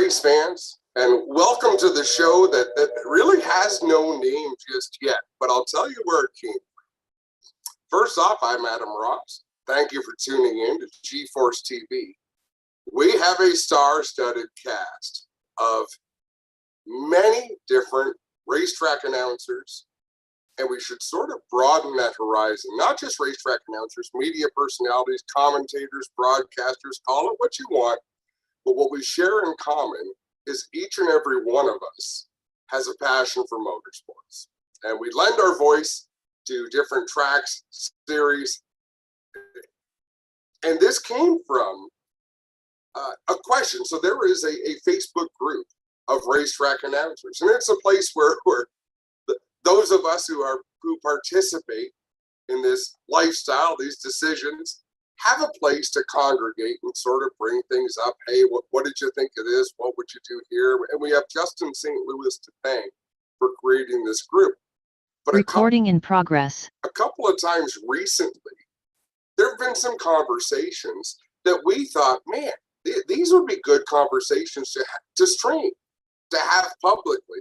race fans, and welcome to the show that really has no name just yet, but I'll tell you where it came from. First off, I'm Adam Ross. Thank you for tuning in to GForceTV. We have a star-studded cast of many different racetrack announcers, and we should sort of broaden that horizon. Not just racetrack announcers, media personalities, commentators, broadcasters, call it what you want. But what we share in common is each and every one of us has a passion for motorsports. And we lend our voice to different tracks, series. And this came from a question. So there is a Facebook group of racetrack announcers. And it's a place where those of us who participate in this lifestyle, these decisions, have a place to congregate and sort of bring things up. Hey, what did you think of this? What would you do here? And we have Justin St. Louis to thank for creating this group. But recording in progress. A couple of times recently, there have been some conversations that we thought, man, these would be good conversations to stream, to have publicly.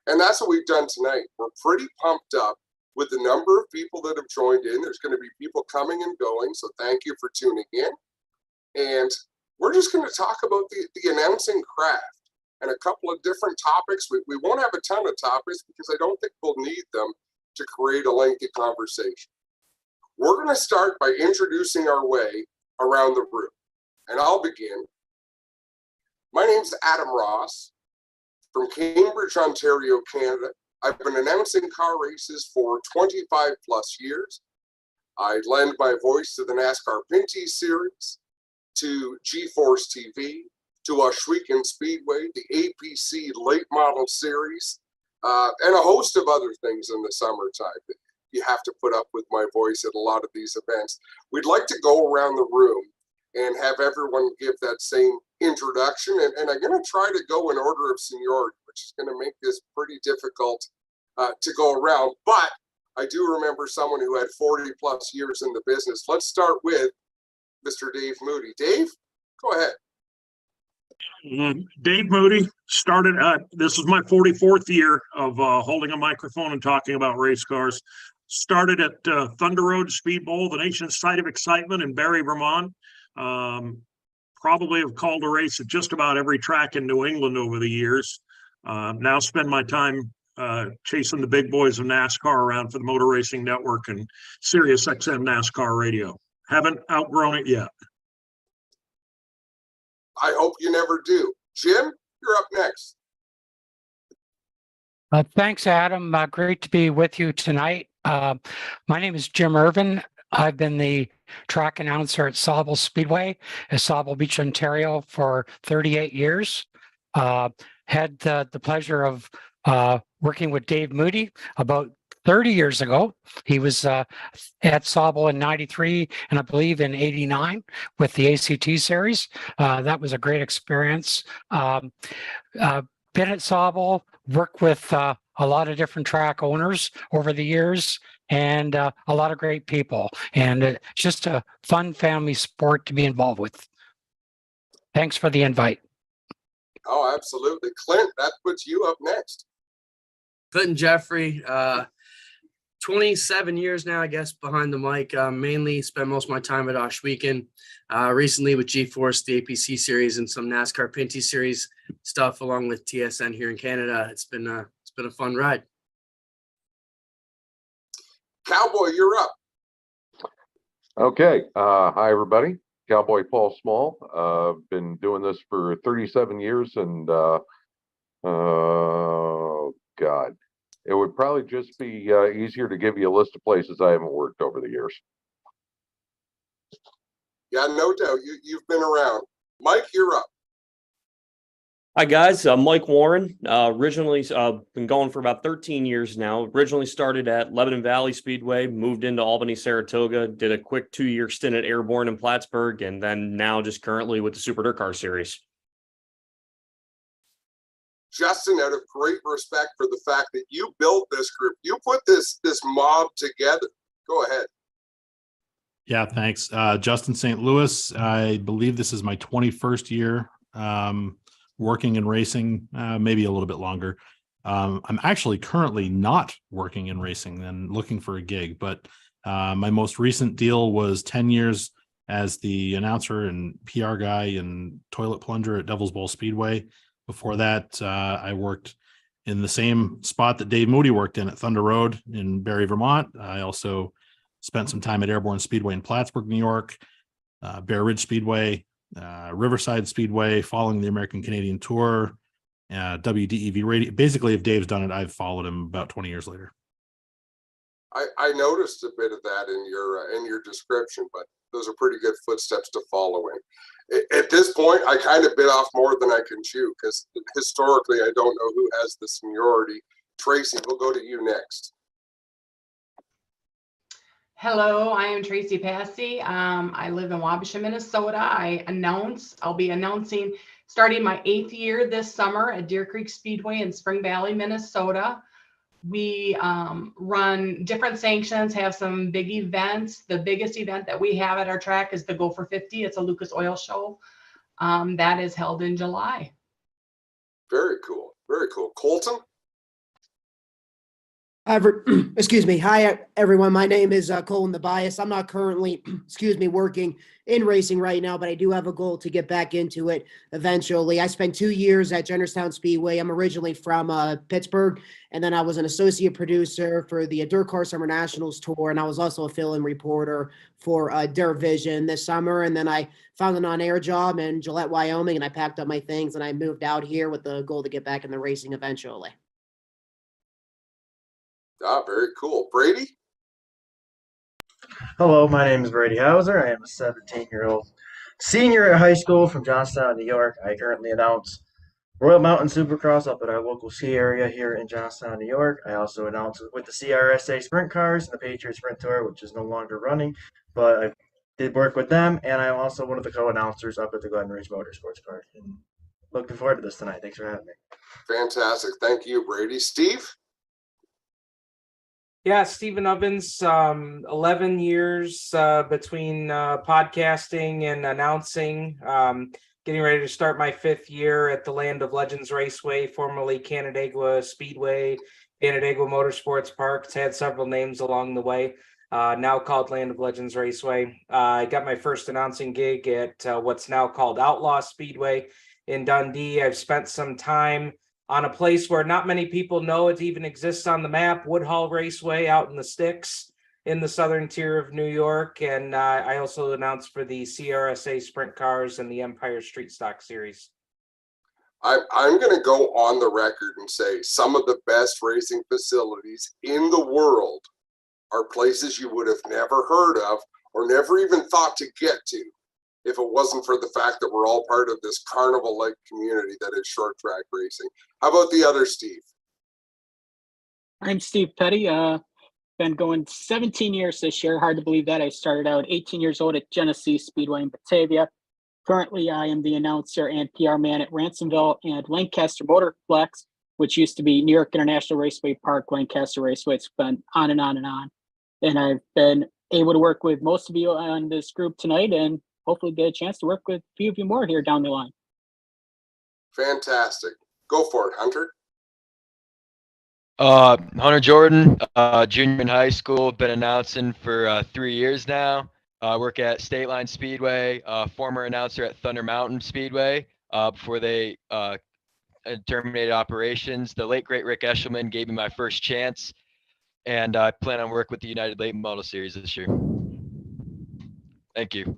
And that's what we've done tonight. We're pretty pumped up with the number of people that have joined in. There's going to be people coming and going, so thank you for tuning in. And we're just going to talk about the announcing craft and a couple of different topics. We won't have a ton of topics because I don't think we'll need them to create a lengthy conversation. We're going to start by introducing our way around the room, and I'll begin. My name's Adam Ross from Cambridge, Ontario, Canada. I've been announcing car races for 25 plus years. I lend my voice to the NASCAR Pinty Series, to GForceTV, to Ohsweken Speedway, the APC Late Model Series, and a host of other things in the summertime. You have to put up with my voice at a lot of these events. We'd like to go around the room and have everyone give that same introduction. And I'm going to try to go in order of seniority, which is going to make this pretty difficult to go around. But I do remember someone who had 40 plus years in the business. Let's start with Mr. Dave Moody. Dave, go ahead. Dave Moody started, this is my 44th year of holding a microphone and talking about race cars. Started at Thunder Road Speed Bowl, the nation's site of excitement in Barrie, Vermont. Probably have called a race at just about every track in New England over the years. Now spend my time chasing the big boys of NASCAR around for the Motor Racing Network and Sirius XM NASCAR Radio. Haven't outgrown it yet. I hope you never do. Jim, you're up next. Thanks, Adam. Great to be with you tonight. My name is Jim Irvin. I've been the track announcer at Sauble Speedway at Sauble Beach, Ontario for 38 years. Had the pleasure of working with Dave Moody about 30 years ago. He was at Sauble in 93 and I believe in 89 with the ACT series. That was a great experience. Been at Sauble, worked with a lot of different track owners over the years and a lot of great people. And it's just a fun family sport to be involved with. Thanks for the invite. Oh, absolutely. Clint, that puts you up next. Clinton Jeffrey, 27 years now, I guess, behind the mic. Mainly spent most of my time at Ohsweken. Recently with GForce, the APC series, and some NASCAR Pinty series stuff, along with TSN here in Canada. It's been a fun ride. Cowboy, you're up. Okay. Hi, everybody. Cowboy Paul Small. Been doing this for 37 years, and oh God, it would probably just be easier to give you a list of places I haven't worked over the years. Yeah, no doubt. You've been around. Mike, you're up. Hi guys, I'm Mike Warren. Originally been going for about 13 years now. Originally started at Lebanon Valley Speedway, moved into Albany, Saratoga, did a quick 2-year stint at Airborne in Plattsburgh, and then now just currently with the Super Dirt Car Series. Justin, out of great respect for the fact that you built this group, you put this mob together. Go ahead. Yeah, thanks. Justin St. Louis. I believe this is my 21st year working in racing, maybe a little bit longer. I'm actually currently not working in racing and looking for a gig, but my most recent deal was 10 years as the announcer and PR guy and toilet plunger at Devil's Bowl Speedway. Before that, I worked in the same spot that Dave Moody worked in at Thunder Road in Barrie, Vermont. I also spent some time at Airborne Speedway in Plattsburgh, New York, Bear Ridge Speedway, Riverside Speedway, following the American Canadian Tour, WDEV radio. Basically, if Dave's done it, I've followed him about 20 years later. I noticed a bit of that in your description, but those are pretty good footsteps to follow in. At this point, I kind of bit off more than I can chew, because historically, I don't know who has the seniority. Tracy, we'll go to you next. Hello, I am Tracy Passy. I live in Wabasha, Minnesota. I'll be announcing starting my 8th year this summer at Deer Creek Speedway in Spring Valley, Minnesota. We run different sanctions, have some big events. The biggest event that we have at our track is the Go for 50. It's a Lucas Oil show that is held in July. Very cool. Very cool. Colton? Excuse me. Hi, everyone. My name is Colin the Bias. I'm not currently, working in racing right now, but I do have a goal to get back into it eventually. I spent 2 years at Jennerstown Speedway. I'm originally from Pittsburgh, and then I was an associate producer for the Dirt Car Summer Nationals Tour, and I was also a fill-in reporter for Dirt Vision this summer. And then I found an on-air job in Gillette, Wyoming, and I packed up my things and I moved out here with the goal to get back in the racing eventually. Ah, very cool. Brady? Hello, my name is Brady Hauser. I am a 17-year-old senior at high school from Johnstown, New York. I currently announce Royal Mountain Supercross up at our local ski area here in Johnstown, New York. I also announce with the CRSA Sprint Cars and the Patriot Sprint Tour, which is no longer running, but I did work with them, and I'm also one of the co-announcers up at the Glen Ridge Motorsports Park. And looking forward to this tonight. Thanks for having me. Fantastic. Thank you, Brady. Steve? Yeah, Stephen Ovens, 11 years between podcasting and announcing, getting ready to start my 5th year at the Land of Legends Raceway, formerly Canandaigua Speedway, Canandaigua Motorsports Park. It's had several names along the way, now called Land of Legends Raceway. I got my first announcing gig at what's now called Outlaw Speedway in Dundee. I've spent some time on a place where not many people know it even exists on the map, Woodhull Raceway out in the sticks in the southern tier of New York. And I also announced for the CRSA Sprint Cars and the Empire Street Stock Series. I'm going to go on the record and say some of the best racing facilities in the world are places you would have never heard of or never even thought to get to if it wasn't for the fact that we're all part of this carnival-like community that is short track racing. How about the other Steve? I'm Steve Petty. Been going 17 years this year. Hard to believe that. I started out 18 years old at Genesee Speedway in Batavia. Currently, I am the announcer and PR man at Ransomville and Lancaster Motorplex, which used to be New York International Raceway Park, Lancaster Raceway. It's been on and on and on. And I've been able to work with most of you on this group tonight, and hopefully get a chance to work with a few of you more here down the line. Fantastic. Go for it, Hunter. Hunter Jordan, junior in high school, been announcing for 3 years now. Work at State Line Speedway, former announcer at Thunder Mountain Speedway before they terminated operations. The late, great Rick Eshelman gave me my first chance, and I plan on work with the United Late Model Series this year. Thank you.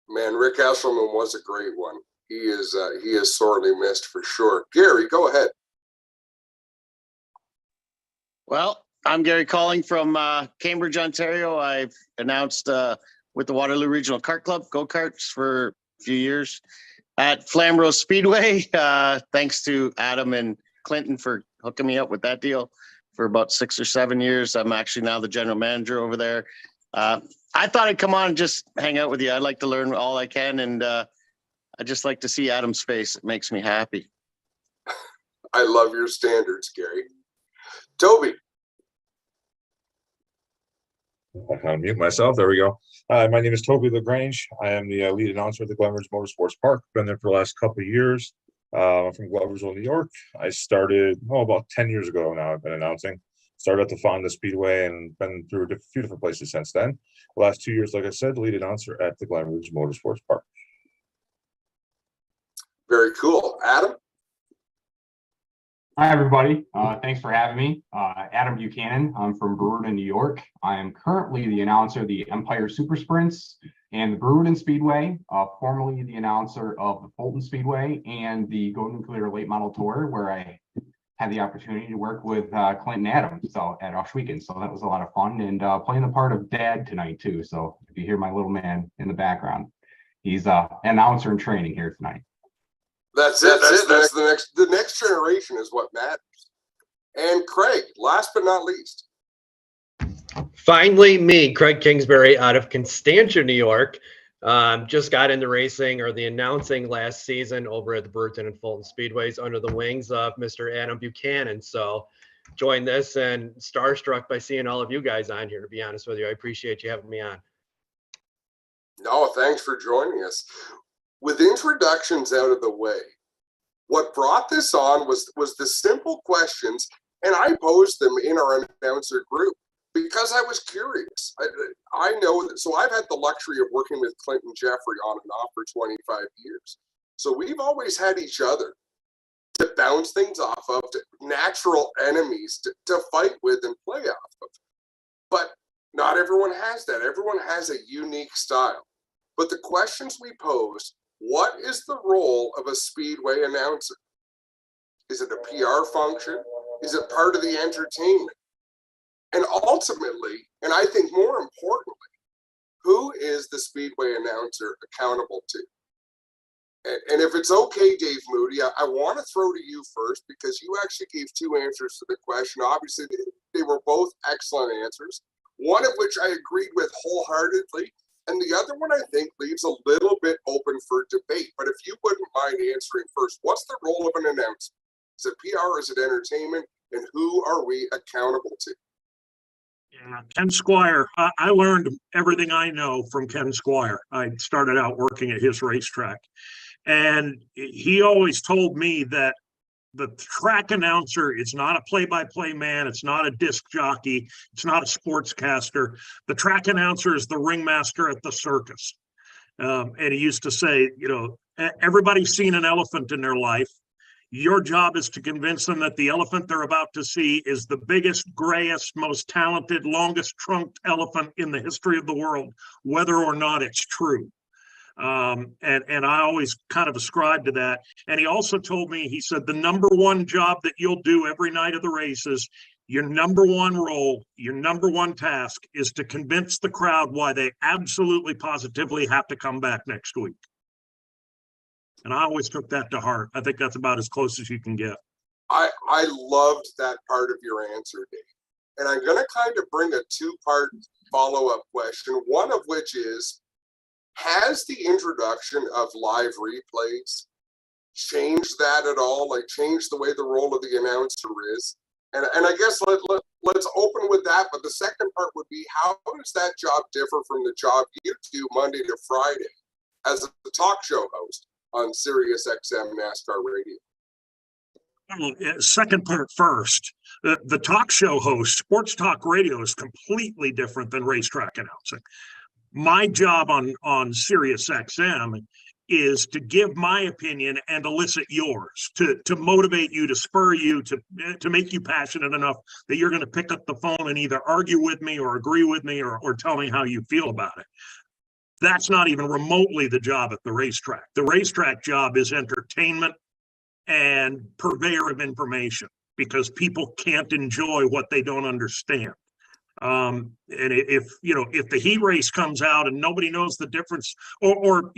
Man, Rick Eshelman was a great one. He is sorely missed for sure. Gary, go ahead. Well, I'm Gary calling from Cambridge, Ontario. I've announced with the Waterloo Regional Kart Club, go-karts for a few years at Flamrose Speedway. Thanks to Adam and Clinton for hooking me up with that deal for about 6 or 7 years. I'm actually now the general manager over there. I thought I'd come on and just hang out with you. I'd like to learn all I can, and I just like to see Adam's face. It makes me happy. I love your standards, Gary. Toby. I can unmute myself. There we go. My name is Toby LaGrange. I am the lead announcer at the Glen Ridge Motorsports Park. Been there for the last couple of years. I'm from Gloversville, New York. I started about 10 years ago now. I've been announcing. Started at the Fonda Speedway and been through a few different places since then. The last 2 years, like I said, lead announcer at the Glen Rouge Motorsports Park. Very cool. Adam? Hi, everybody. Thanks for having me. Adam Buchanan. I'm from Brewerton, New York. I am currently the announcer of the Empire Super Sprints and the Brewerton Speedway, formerly the announcer of the Fulton Speedway and the Golden Clear Late Model Tour, where I had the opportunity to work with Clinton Adams at Osh Weekend. So that was a lot of fun, and playing the part of dad tonight too. So if you hear my little man in the background, he's an announcer in training here tonight. That's it. That's the next generation is what matters. And Craig, last but not least. Finally, me, Craig Kingsbury, out of Constantia, New York. Just got into racing or the announcing last season over at the Brewerton and Fulton Speedways under the wings of Mr. Adam Buchanan. So joined this and starstruck by seeing all of you guys on here, to be honest with you. I appreciate you having me on. No, thanks for joining us. With introductions out of the way, what brought this on was the simple questions, and I posed them in our announcer group because I was curious. I know that, so I've had the luxury of working with Clinton Jeffrey on and off for 25 years. So we've always had each other to bounce things off of, to natural enemies to fight with and play off of. But not everyone has that. Everyone has a unique style. But the questions we posed: what is the role of a speedway announcer? Is it a PR function? Is it part of the entertainment? And ultimately, and I think more importantly, who is the speedway announcer accountable to? And if it's okay, Dave Moody, I want to throw to you first, because you actually gave two answers to the question. Obviously, they were both excellent answers, one of which I agreed with wholeheartedly, and the other one I think leaves a little bit open for debate. But if you wouldn't mind answering first, what's the role of an announcer? Is it PR? Is it entertainment? And who are we accountable to? Yeah, Ken Squire. I learned everything I know from Ken Squire. I started out working at his racetrack, and he always told me that the track announcer is not a play-by-play man. It's not a disc jockey. It's not a sportscaster. The track announcer is the ringmaster at the circus. And he used to say, you know, everybody's seen an elephant in their life. Your job is to convince them that the elephant they're about to see is the biggest, grayest, most talented, longest trunked elephant in the history of the world, whether or not it's true. And I always kind of ascribed to that. And he also told me, he said, the number one job that you'll do every night of the races, your number one role, your number one task is to convince the crowd why they absolutely positively have to come back next week. And I always took that to heart. I think that's about as close as you can get. I loved that part of your answer, Dave. And I'm going to kind of bring a two-part follow-up question, one of which is, has the introduction of live replays changed that at all? Like, changed the way the role of the announcer is? And I guess let's open with that. But the second part would be, how does that job differ from the job you do Monday to Friday as a talk show host on Sirius XM NASCAR Radio? Well, second part first. The talk show host, sports talk radio, is completely different than racetrack announcing. My job on Sirius XM is to give my opinion and elicit yours, to motivate you, to spur you, to make you passionate enough that you're going to pick up the phone and either argue with me or agree with me or tell me how you feel about it. That's not even remotely the job at the racetrack. The racetrack job is entertainment and purveyor of information, because people can't enjoy what they don't understand. And if the heat race comes out and nobody knows the difference, or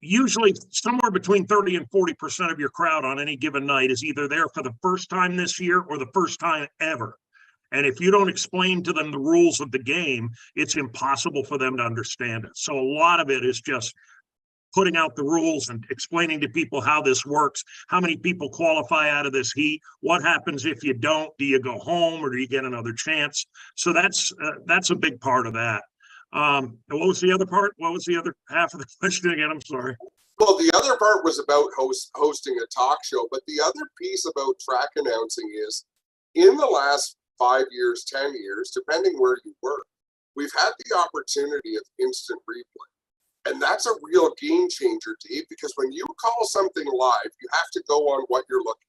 usually somewhere between 30 and 40% of your crowd on any given night is either there for the first time this year or the first time ever. And if you don't explain to them the rules of the game, it's impossible for them to understand it. So a lot of it is just putting out the rules and explaining to people how this works, how many people qualify out of this heat, what happens if you don't, do you go home or do you get another chance? So that's a big part of that. And what was the other part? What was the other half of the question again? I'm sorry. Well, the other part was about hosting a talk show, but the other piece about track announcing is in the last 5 years, 10 years, depending where you work, we've had the opportunity of instant replay. And that's a real game changer, Dave, because when you call something live, you have to go on what you're looking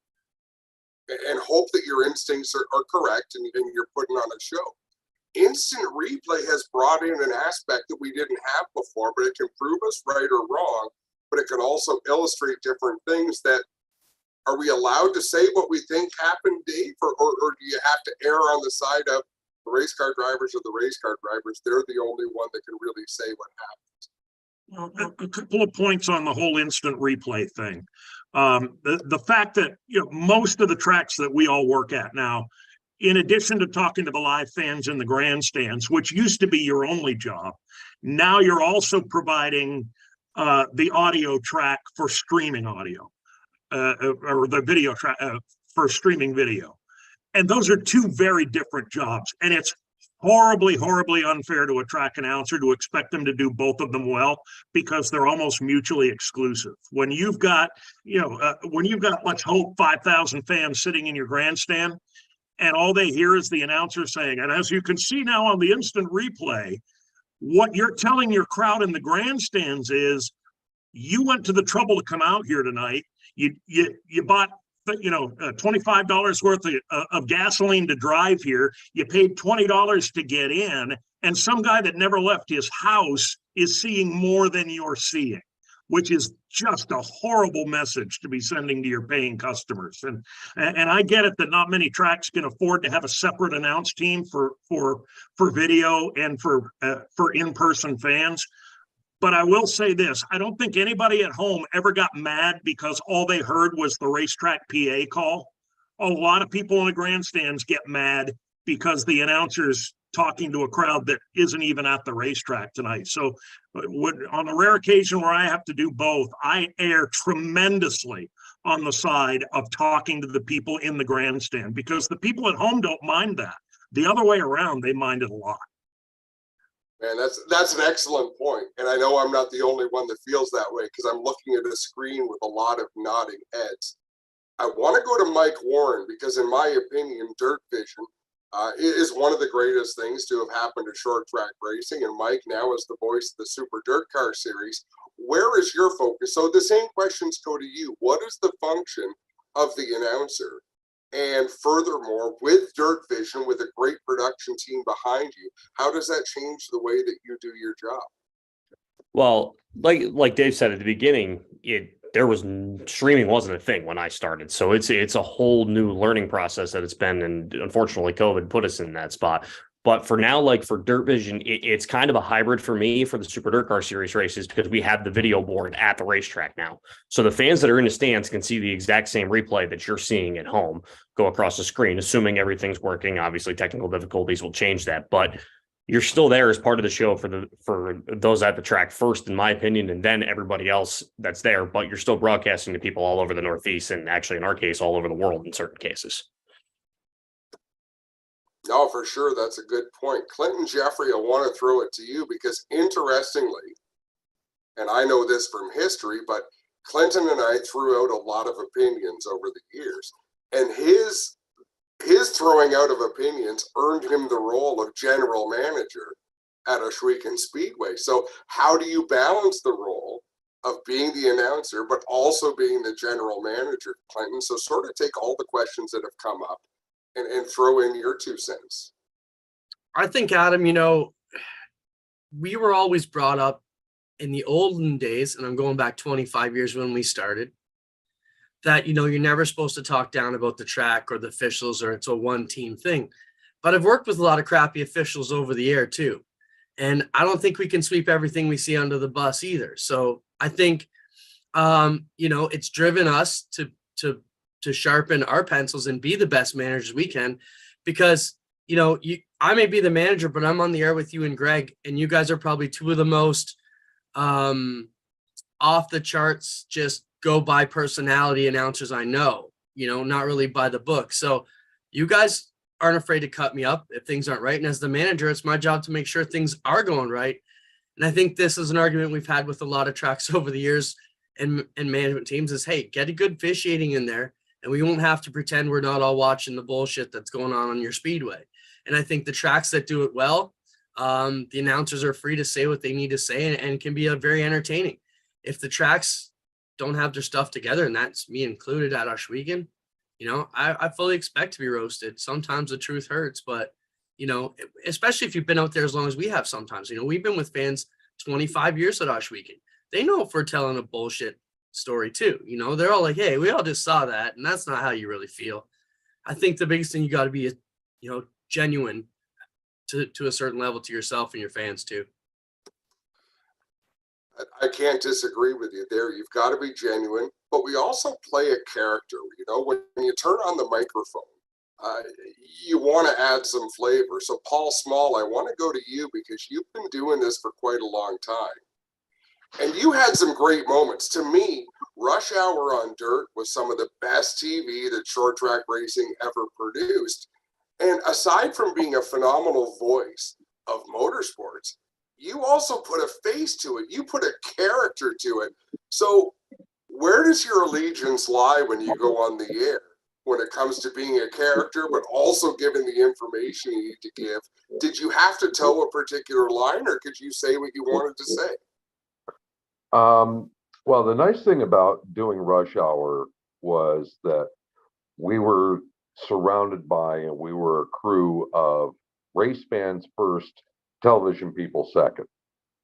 at and hope that your instincts are correct and you're putting on a show. Instant replay has brought in an aspect that we didn't have before, but it can prove us right or wrong, but it can also illustrate different things that, are we allowed to say what we think happened, Dave, or do you have to err on the side of the race car drivers or the race car drivers? They're the only one that can really say what happened. Well, a couple of points on the whole instant replay thing. The fact that, you know, most of the tracks that we all work at now, in addition to talking to the live fans in the grandstands, which used to be your only job, now you're also providing the audio track for streaming audio, or the video track for streaming video. And those are two very different jobs. And it's horribly, horribly unfair to a track announcer to expect them to do both of them well, because they're almost mutually exclusive. When you've got, let's hope 5,000 fans sitting in your grandstand, and all they hear is the announcer saying, and as you can see now on the instant replay, what you're telling your crowd in the grandstands is, you went to the trouble to come out here tonight. You bought, $25 worth of gasoline to drive here. You paid $20 to get in, and some guy that never left his house is seeing more than you're seeing, which is just a horrible message to be sending to your paying customers. And I get it that not many tracks can afford to have a separate announce team for video and for in-person fans. But I will say this, I don't think anybody at home ever got mad because all they heard was the racetrack PA call. A lot of people in the grandstands get mad because the announcer's talking to a crowd that isn't even at the racetrack tonight. So on the rare occasion where I have to do both, I err tremendously on the side of talking to the people in the grandstand, because the people at home don't mind that. The other way around, they mind it a lot. Man, that's an excellent point. And I know I'm not the only one that feels that way, because I'm looking at a screen with a lot of nodding heads. I want to go to Mike Warren, because in my opinion, dirt vision is one of the greatest things to have happened to short track racing. And Mike now is the voice of the Super Dirt Car Series. Where is your focus? So the same questions go to you. What is the function of the announcer? And furthermore, with Dirt Vision, with a great production team behind you, how does that change the way that you do your job? Well, like Dave said at the beginning, streaming wasn't a thing when I started. So it's a whole new learning process that it's been, and unfortunately COVID put us in that spot. But for now, like for Dirt Vision, it's kind of a hybrid for me for the Super Dirt Car Series races, because we have the video board at the racetrack now. So the fans that are in the stands can see the exact same replay that you're seeing at home go across the screen, assuming everything's working. Obviously, technical difficulties will change that, but you're still there as part of the show for those at the track first, in my opinion, and then everybody else that's there. But you're still broadcasting to people all over the Northeast, and actually, in our case, all over the world in certain cases. No, for sure. That's a good point. Clinton Jeffrey, I want to throw it to you, because interestingly, and I know this from history, but Clinton and I threw out a lot of opinions over the years, and his throwing out of opinions earned him the role of general manager at Ohsweken Speedway. So how do you balance the role of being the announcer, but also being the general manager, Clinton? So sort of take all the questions that have come up and throw in your 2 cents. I think, Adam, we were always brought up in the olden days, and I'm going back 25 years when we started, that, you're never supposed to talk down about the track or the officials, or it's a one-team thing. But I've worked with a lot of crappy officials over the air too. And I don't think we can sweep everything we see under the bus either. So I think, it's driven us to sharpen our pencils and be the best managers we can, because, I may be the manager, but I'm on the air with you and Greg, and you guys are probably 2 of the most off the charts, just go by personality announcers I know, not really by the book. So you guys aren't afraid to cut me up if things aren't right. And as the manager, it's my job to make sure things are going right. And I think this is an argument we've had with a lot of tracks over the years. and management teams is, hey, get a good officiating in there, and we won't have to pretend we're not all watching the bullshit that's going on your speedway. And I think the tracks that do it well, the announcers are free to say what they need to say, and can be very entertaining. If the tracks don't have their stuff together, and that's me included at Oshwegan, I fully expect to be roasted. Sometimes the truth hurts, but especially if you've been out there as long as we have. Sometimes, we've been with fans 25 years at Oshwegan. They know if we're telling a bullshit story too. They're all like, hey, we all just saw that, and that's not how you really feel. I think the biggest thing you got to be, genuine to a certain level to yourself and your fans too. I can't disagree with you there. You've got to be genuine, but we also play a character. When you turn on the microphone, you want to add some flavor. So Paul Small, I want to go to you because you've been doing this for quite a long time. And you had some great moments. To me, Rush Hour on Dirt was some of the best TV that short track racing ever produced. And aside from being a phenomenal voice of motorsports, you also put a face to it. You put a character to it. So where does your allegiance lie when you go on the air? When it comes to being a character, but also giving the information you need to give? Did you have to toe a particular line, or could you say what you wanted to say? Well, the nice thing about doing Rush Hour was that we were surrounded by, and we were a crew of race fans first, television people second.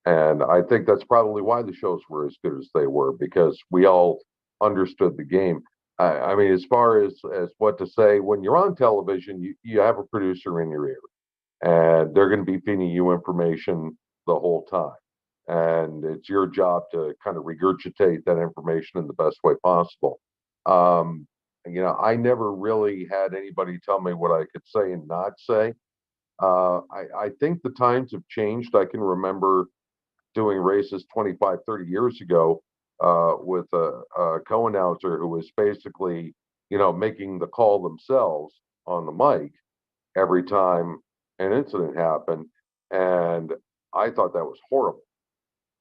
And I think that's probably why the shows were as good as they were, because we all understood the game. I mean, as far as what to say, when you're on television, you have a producer in your ear, and they're going to be feeding you information the whole time. And it's your job to kind of regurgitate that information in the best way possible. I never really had anybody tell me what I could say and not say. I think the times have changed. I can remember doing races 25, 30 years ago with a co-announcer who was basically, making the call themselves on the mic every time an incident happened. And I thought that was horrible.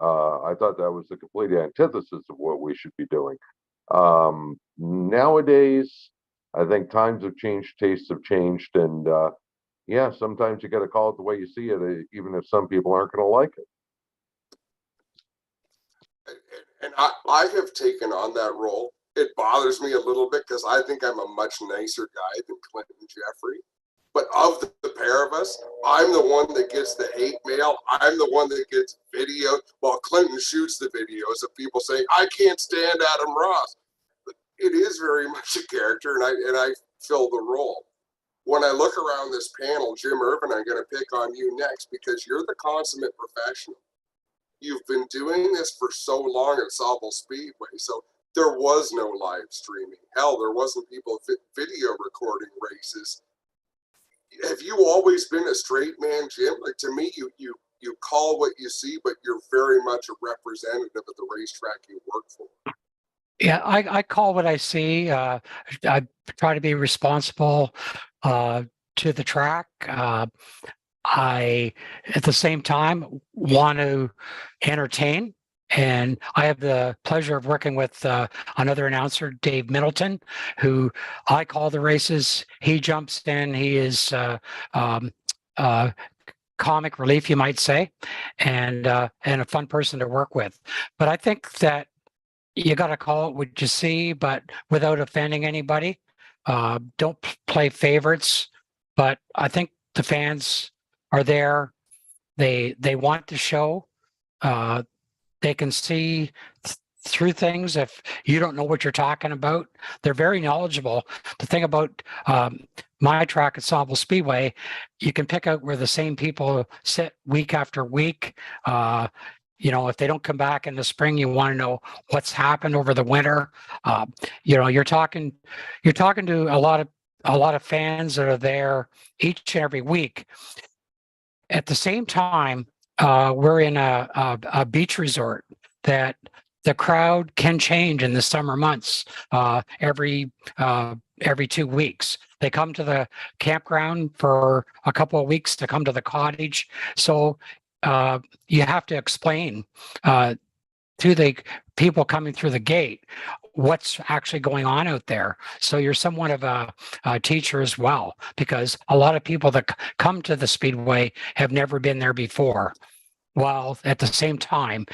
I thought that was the complete antithesis of what we should be doing. Nowadays, I think times have changed, tastes have changed, and yeah, sometimes you got to call it the way you see it, even if some people aren't going to like it. And I have taken on that role. It bothers me a little bit because I think I'm a much nicer guy than Clinton Jeffrey. But of the pair of us, I'm the one that gets the hate mail. I'm the one that gets video, while Clinton shoots the videos of people saying, I can't stand Adam Ross. But it is very much a character, and I fill the role. When I look around this panel, Jim Irvin, I'm going to pick on you next because you're the consummate professional. You've been doing this for so long at Sauble Speedway, so there was no live streaming. Hell, there wasn't people video recording races. Have you always been a straight man, Jim? Like, to me, you call what you see, but you're very much a representative of the racetrack you work for. Yeah, I call what I see. I try to be responsible to the track. I, at the same time, want to entertain. And I have the pleasure of working with another announcer, Dave Middleton, who I call the races. He jumps in. He is comic relief, you might say, and a fun person to work with. But I think that you got to call it what you see, but without offending anybody. Don't play favorites. But I think the fans are there. They want the show. They can see through things. If you don't know what you're talking about, they're very knowledgeable. The thing about my track at Sauble Speedway, you can pick out where the same people sit week after week. If they don't come back in the spring, you want to know what's happened over the winter. You're talking to a lot of fans that are there each and every week. At the same time, we're in a beach resort that the crowd can change in the summer months. Every 2 weeks, they come to the campground for a couple of weeks to come to the cottage. So you have to explain to the people coming through the gate what's actually going on out there. So you're somewhat of a teacher as well, because a lot of people that come to the Speedway have never been there before. While at the same time,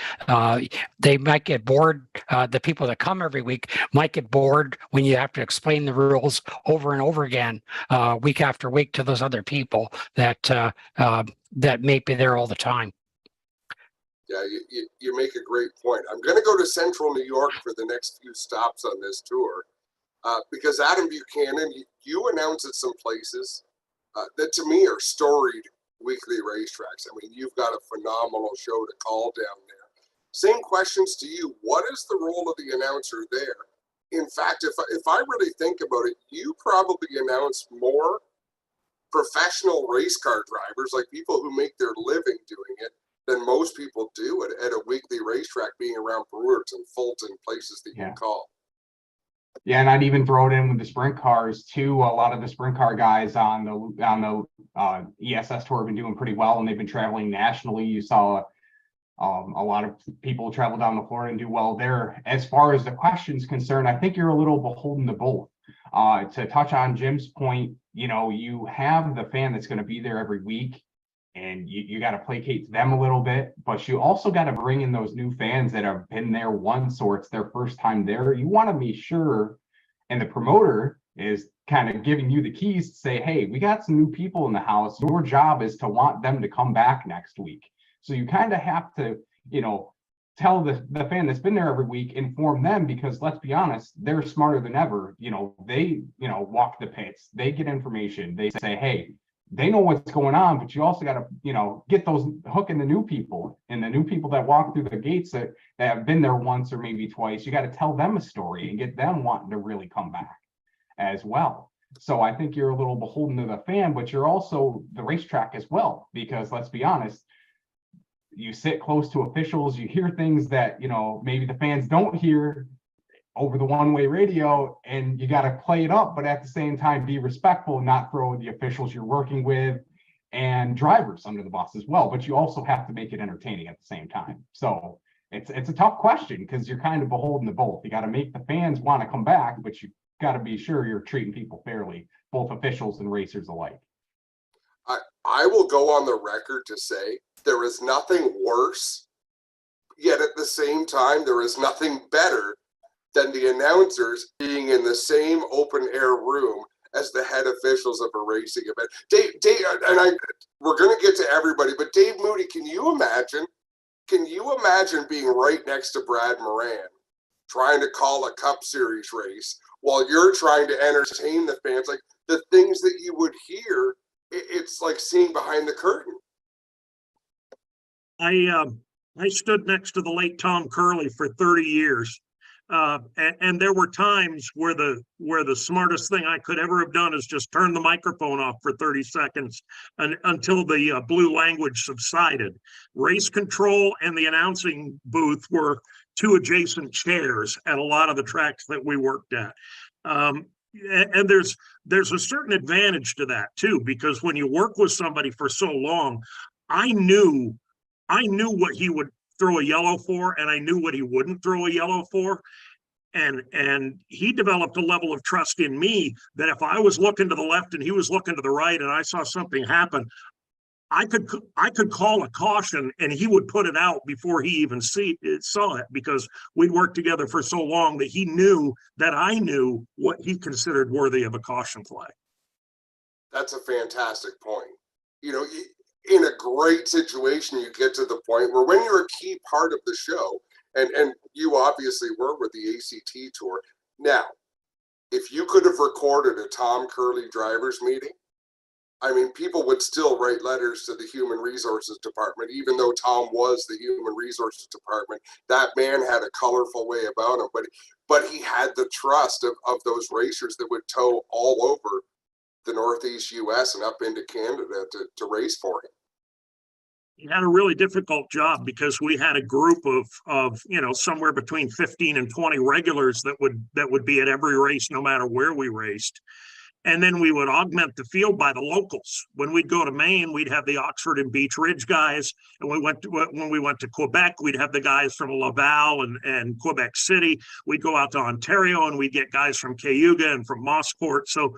they might get bored. The people that come every week might get bored when you have to explain the rules over and over again, week after week, to those other people that that may be there all the time. Yeah, you make a great point. I'm going to go to Central New York for the next few stops on this tour, because Adam Buchanan, you announce at some places that to me are storied weekly racetracks. I mean, you've got a phenomenal show to call down there. Same questions to you. What is the role of the announcer there? In fact, if I really think about it, you probably announce more professional race car drivers, like people who make their living doing it, than most people do at a weekly racetrack, being around Brewerton and Fulton, places that you can call. Yeah, and I'd even throw it in with the sprint cars too. A lot of the sprint car guys on the ESS tour have been doing pretty well, and they've been traveling nationally. You saw a lot of people travel down to Florida and do well there. As far as the question's concerned, I think you're a little beholden to both. To touch on Jim's point, you know, you have the fan that's going to be there every week, and you got to placate them a little bit, but you also got to bring in those new fans that have been there once, or it's their first time there. You want to be sure, and the promoter is kind of giving you the keys to say, hey, we got some new people in the house. Your job is to want them to come back next week. So you kind of have to, you know, tell the fan that's been there every week, inform them, because let's be honest, they're smarter than ever. You know, they, you know, walk the pits, they get information, they say, hey, they know what's going on, but you also got to, you know, get those hooking the new people, and the new people that walk through the gates that have been there once or maybe twice. You got to tell them a story and get them wanting to really come back as well. So I think you're a little beholden to the fan, but you're also the racetrack as well, because let's be honest, you sit close to officials, you hear things that, you know, maybe the fans don't hear over the one-way radio, and you got to play it up, but at the same time be respectful and not throw the officials you're working with and drivers under the bus as well. But you also have to make it entertaining at the same time. So it's a tough question, because you're kind of beholden to both. You got to make the fans want to come back, but you got to be sure you're treating people fairly, both officials and racers alike. I will go on the record to say there is nothing worse, yet at the same time there is nothing better than the announcers being in the same open air room as the head officials of a racing event. Dave, and we're going to get to everybody, but Dave Moody, can you imagine being right next to Brad Moran, trying to call a Cup Series race while you're trying to entertain the fans? Like, the things that you would hear, it's like seeing behind the curtain. I stood next to the late Tom Curley for 30 years. And there were times where the smartest thing I could ever have done is just turn the microphone off for 30 seconds until the blue language subsided. Race control and the announcing booth were two adjacent chairs at a lot of the tracks that we worked at. And there's a certain advantage to that too, because when you work with somebody for so long, I knew what he would throw a yellow for, and I knew what he wouldn't throw a yellow for. And he developed a level of trust in me that if I was looking to the left and he was looking to the right and I saw something happen, I could call a caution and he would put it out before he even saw it, because we'd worked together for so long that he knew that I knew what he considered worthy of a caution flag. That's a fantastic point. You know, in a great situation, you get to the point where when you're a key part of the show, and you obviously were with the ACT tour. Now, if you could have recorded a Tom Curley drivers meeting, I mean, people would still write letters to the Human Resources Department, even though Tom was the Human Resources Department. That man had a colorful way about him, but he had the trust of those racers that would tow all over the Northeast US and up into Canada to race for him. He had a really difficult job, because we had a group of you know, somewhere between 15 and 20 regulars that would be at every race, no matter where we raced. And then we would augment the field by the locals. When we'd go to Maine, we'd have the Oxford and Beach Ridge guys. And when we went to Quebec, we'd have the guys from Laval and Quebec City. We'd go out to Ontario and we'd get guys from Cayuga and from Mossport. So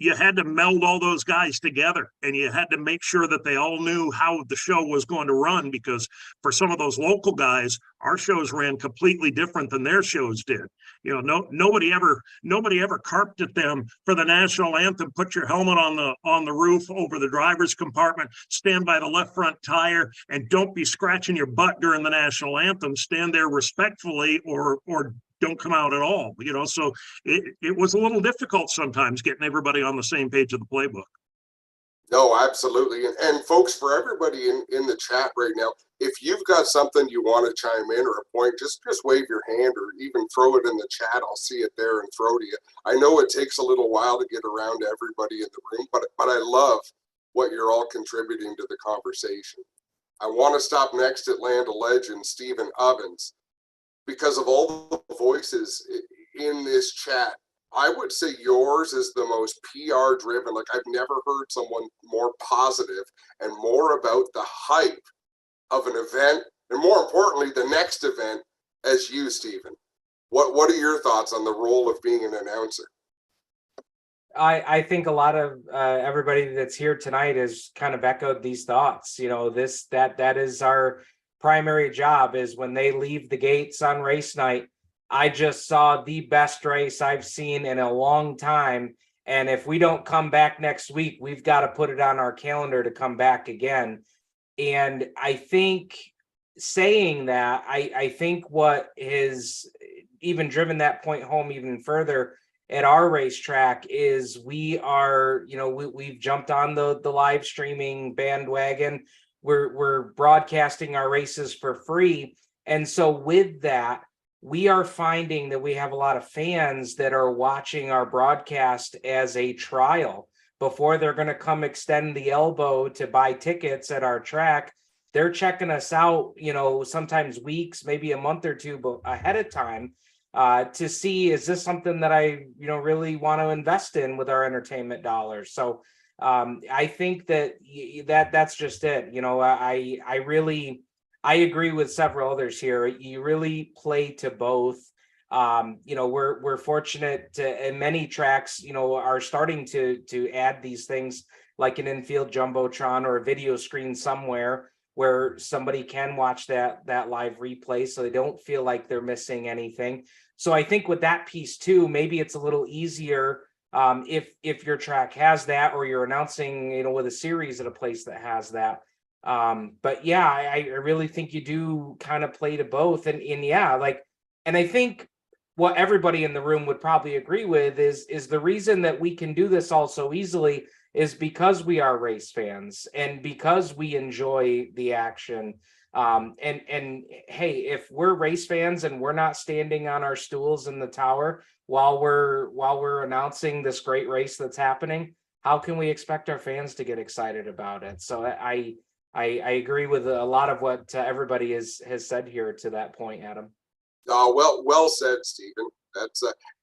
you had to meld all those guys together, and you had to make sure that they all knew how the show was going to run, because for some of those local guys, our shows ran completely different than their shows did. You know, nobody ever carped at them for the national anthem. Put your helmet on the roof over the driver's compartment, stand by the left front tire, and don't be scratching your butt during the national anthem. Stand there respectfully, or don't come out at all. You know, so it was a little difficult sometimes getting everybody on the same page of the playbook. No, absolutely. And folks, for everybody in the chat right now, if you've got something you want to chime in or a point, just wave your hand or even throw it in the chat. I'll see it there and throw to you. I know it takes a little while to get around to everybody in the room, but I love what you're all contributing to the conversation. I want to stop next at Land of Legends, Stephen Ovens, because of all the voices in this chat. I would say yours is the most PR driven. Like, I've never heard someone more positive and more about the hype of an event, and more importantly, the next event, as you, Stephen. What are your thoughts on the role of being an announcer? I think a lot of everybody that's here tonight has kind of echoed these thoughts. You know, that is our primary job, is when they leave the gates on race night. I just saw the best race I've seen in a long time. And if we don't come back next week, we've got to put it on our calendar to come back again. And I think saying that, I think what has even driven that point home even further at our racetrack is we are, you know, we've jumped on the live streaming bandwagon. We're broadcasting our races for free. And so with that, we are finding that we have a lot of fans that are watching our broadcast as a trial before they're going to come extend the elbow to buy tickets at our track. They're checking us out, you know, sometimes weeks, maybe a month or two ahead of time, to see, is this something that I, you know, really want to invest in with our entertainment dollars? So I think that's just it. You know, I agree with several others here. You really play to both. You know, we're fortunate to, and many tracks, you know, are starting to add these things like an infield jumbotron or a video screen somewhere where somebody can watch that live replay, so they don't feel like they're missing anything. So I think with that piece too, maybe it's a little easier if your track has that, or you're announcing, you know, with a series at a place that has that. But yeah, I really think you do kind of play to both. And yeah, like, and I think what everybody in the room would probably agree with is the reason that we can do this all so easily is because we are race fans and because we enjoy the action. And hey, if we're race fans and we're not standing on our stools in the tower while we're announcing this great race that's happening, how can we expect our fans to get excited about it? So I agree with a lot of what everybody has said here to that point, Adam. Well said, Stephen.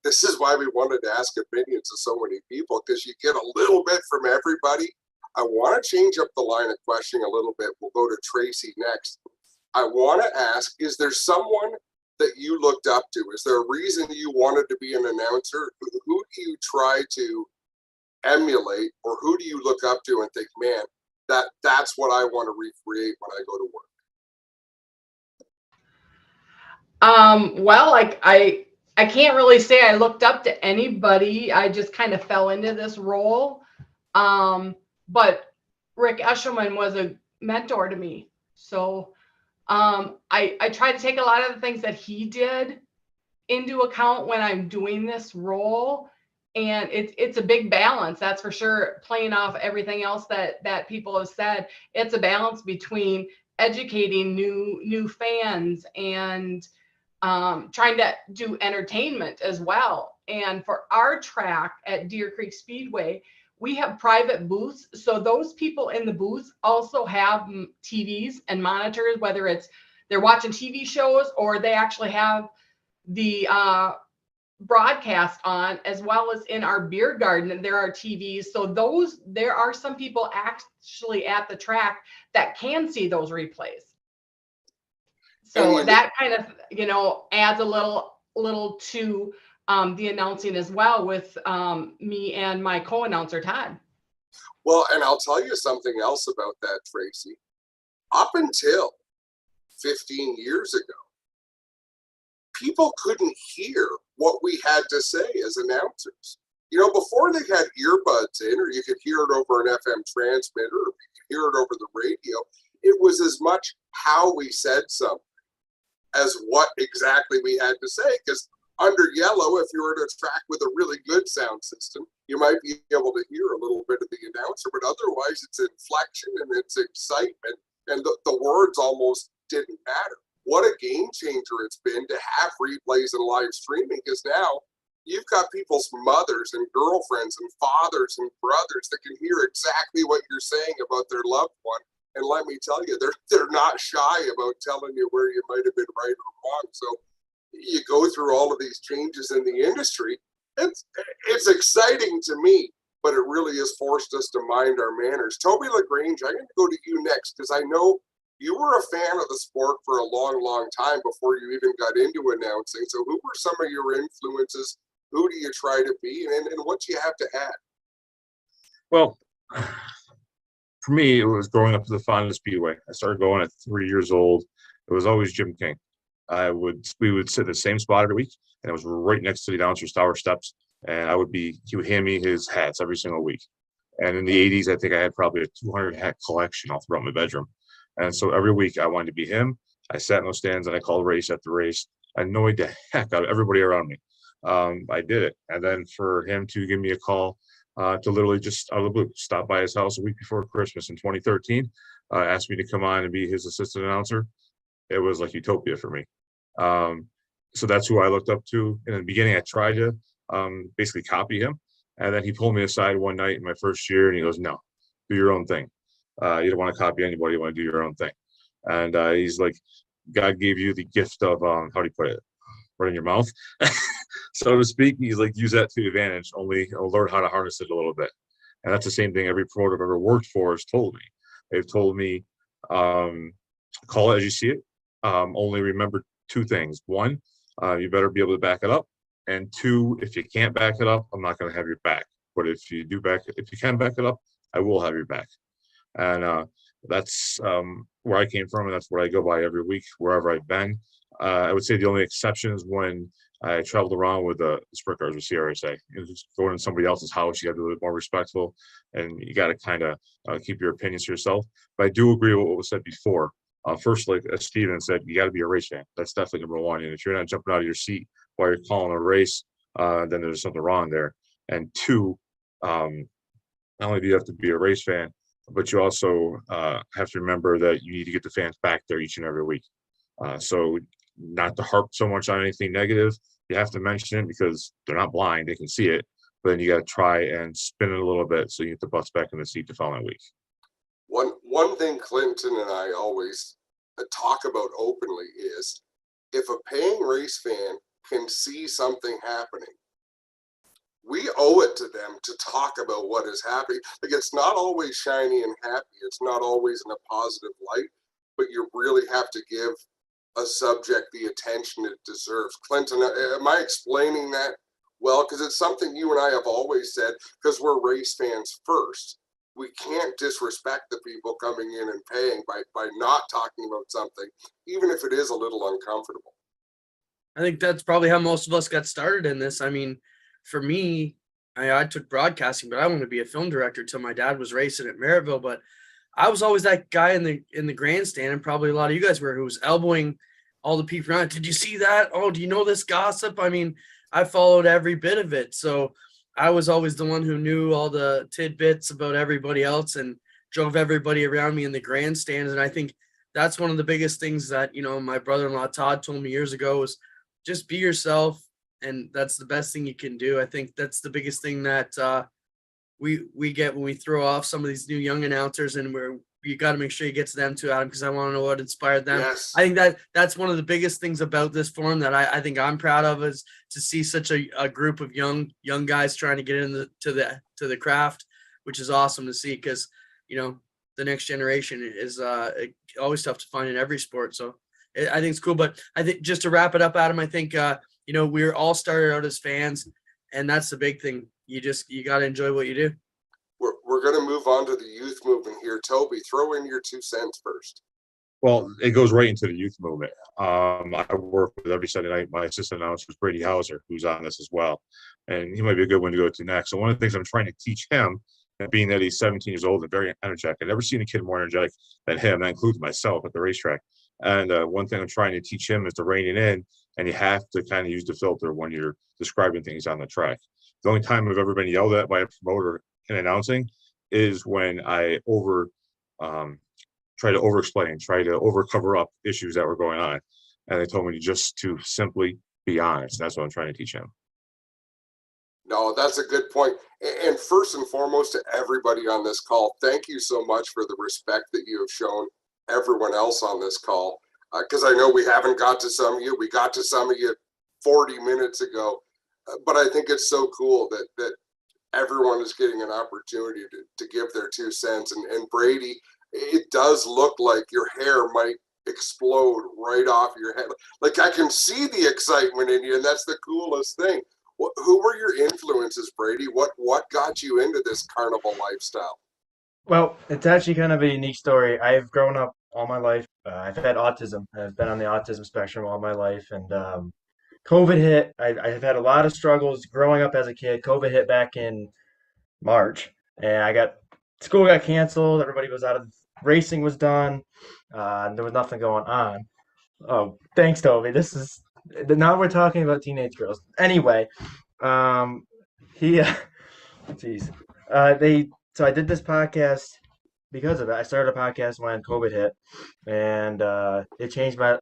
This is why we wanted to ask opinions of so many people, because you get a little bit from everybody. I want to change up the line of questioning a little bit. We'll go to Tracy next. I want to ask, is there someone that you looked up to? Is there a reason you wanted to be an announcer? Who do you try to emulate, or who do you look up to and think, man, that's what I want to recreate when I go to work? Well, like I can't really say I looked up to anybody. I just kind of fell into this role. But Rick Eshelman was a mentor to me. So I try to take a lot of the things that he did into account when I'm doing this role. And it's a big balance, that's for sure. Playing off everything else that people have said, it's a balance between educating new fans and trying to do entertainment as well. And for our track at Deer Creek Speedway, we have private booths. So those people in the booths also have TVs and monitors, whether it's they're watching TV shows or they actually have the broadcast on, as well as in our beer garden, and there are TVs. So there are some people actually at the track that can see those replays. So that kind of, adds a little to the announcing as well with me and my co-announcer, Todd. Well, and I'll tell you something else about that, Tracy. Up until 15 years ago, people couldn't hear what we had to say as announcers. Before they had earbuds in, or you could hear it over an FM transmitter, or you could hear it over the radio, it was as much how we said something as what exactly we had to say. Because under yellow, if you were at a track with a really good sound system, you might be able to hear a little bit of the announcer, but otherwise it's inflection and it's excitement, and the words almost didn't matter. What a game changer it's been to have replays and live streaming, because now you've got people's mothers and girlfriends and fathers and brothers that can hear exactly what you're saying about their loved one. And let me tell you, they're not shy about telling you where you might have been right or wrong. So you go through all of these changes in the industry. It's exciting to me, but it really has forced us to mind our manners. Toby LaGrange, I'm going to go to you next, because I know you were a fan of the sport for a long, long time before you even got into announcing. So who were some of your influences? Who do you try to be? And what do you have to add? Well, for me, it was growing up to the Panelist Speedway. I started going at 3 years old. It was always Jim King. We would sit in the same spot every week, and it was right next to the announcer's tower steps. And he would hand me his hats every single week. And in the 80s, I think I had probably a 200 hat collection all throughout my bedroom. And so every week I wanted to be him. I sat in those stands and I called race after race. I annoyed the heck out of everybody around me. I did it. And then for him to give me a call to literally just out of the blue, stop by his house a week before Christmas in 2013, asked me to come on and be his assistant announcer. It was like utopia for me. So that's who I looked up to. In the beginning, I tried to basically copy him. And then he pulled me aside one night in my first year and he goes, "No, do your own thing. You don't want to copy anybody. You want to do your own thing." And he's like, God gave you the gift of, how do you put it? Right in your mouth, so to speak. He's like, use that to your advantage, only learn how to harness it a little bit. And that's the same thing every promoter I've ever worked for has told me. They've told me, call it as you see it. Only remember two things. One, you better be able to back it up. And two, if you can't back it up, I'm not going to have your back. But if you can back it up, I will have your back. And that's where I came from, and that's what I go by every week, wherever I've been. I would say the only exception is when I traveled around with the sprint cars with CRSA. Just going to somebody else's house, you got to be a little bit more respectful, and you got to kind of keep your opinions to yourself. But I do agree with what was said before. First, like as Steven said, you got to be a race fan. That's definitely number one. And if you're not jumping out of your seat while you're calling a race, then there's something wrong there. And two, not only do you have to be a race fan, but you also have to remember that you need to get the fans back there each and every week. So not to harp so much on anything negative, you have to mention it because they're not blind, they can see it, but then you got to try and spin it a little bit so you get the butts back in the seat the following week. One thing Clinton and I always talk about openly is, if a paying race fan can see something happening, we owe it to them to talk about what is happening. Like, it's not always shiny and happy. It's not always in a positive light, but you really have to give a subject the attention it deserves. Clinton, am I explaining that well? Because it's something you and I have always said, because we're race fans first. We can't disrespect the people coming in and paying by not talking about something, even if it is a little uncomfortable. I think that's probably how most of us got started in this. I mean, for me, I took broadcasting, but I wanted to be a film director till my dad was racing at Merrittville. But I was always that guy in the grandstand, and probably a lot of you guys were, who was elbowing all the people around. Did you see that? Oh, do you know this gossip? I mean, I followed every bit of it. So I was always the one who knew all the tidbits about everybody else and drove everybody around me in the grandstands. And I think that's one of the biggest things that, my brother-in-law Todd told me years ago was just be yourself. And that's the best thing you can do. I think that's the biggest thing that we get when we throw off some of these new young announcers, and you got to make sure you get to them too, Adam, because I want to know what inspired them. Yes. I think that's one of the biggest things about this forum that I think I'm proud of, is to see such a group of young guys trying to get into the craft, which is awesome to see, because the next generation is always tough to find in every sport. So I think it's cool. But I think, just to wrap it up, Adam, I think we're all started out as fans, and that's the big thing. You got to enjoy what you do. We're going to move on to the youth movement here. Toby, throw in your 2 cents first. Well, it goes right into the youth movement. I work with every Sunday night. My assistant announcer is Brady Hauser, who's on this as well. And he might be a good one to go to next. So one of the things I'm trying to teach him, and being that he's 17 years old and very energetic, I've never seen a kid more energetic than him. That includes myself at the racetrack. And one thing I'm trying to teach him is to rein it in, and you have to kind of use the filter when you're describing things on the track. The only time I've ever been yelled at by a promoter in announcing is when I try to over-explain, try to over-cover up issues that were going on. And they told me just to simply be honest. That's what I'm trying to teach him. No, that's a good point. And first and foremost, to everybody on this call, thank you so much for the respect that you have shown everyone else on this call. Because I know we haven't got to some of you. We got to some of you 40 minutes ago. But I think it's so cool that everyone is getting an opportunity to give their 2 cents. And Brady, it does look like your hair might explode right off your head. Like, I can see the excitement in you, and that's the coolest thing. Who were your influences, Brady? What got you into this carnival lifestyle? Well, it's actually kind of a unique story. I've grown up all my life. I've had autism. I've been on the autism spectrum all my life, and COVID hit. I've had a lot of struggles growing up as a kid. COVID hit back in March, and school got canceled. Everybody was out of racing was done. There was nothing going on. Oh, thanks, Toby. Now we're talking about teenage girls. Anyway, so I did this podcast because of it. I started a podcast when COVID hit, and it changed my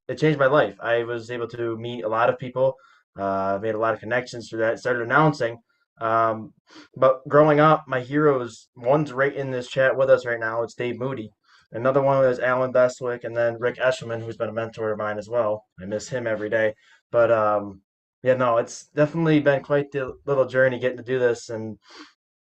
life. I was able to meet a lot of people, made a lot of connections through that. Started announcing. But growing up, my heroes, one's right in this chat with us right now. It's Dave Moody. Another one is Alan Bestwick, and then Rick Eshelman, who's been a mentor of mine as well. I miss him every day. But it's definitely been quite the little journey getting to do this. And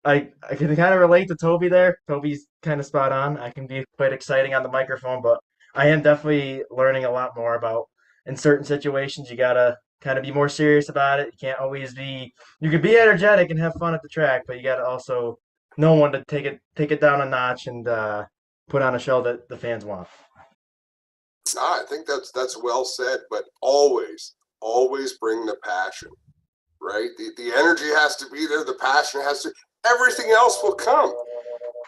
I can kind of relate to Toby there. Toby's kind of spot on. I can be quite exciting on the microphone, but I am definitely learning a lot more about, in certain situations, you got to kind of be more serious about it. You can't always you can be energetic and have fun at the track, but you got to also know when to take it down a notch and put on a show that the fans want. I think that's well said, but always bring the passion, right? The energy has to be there. The passion has to, everything else will come.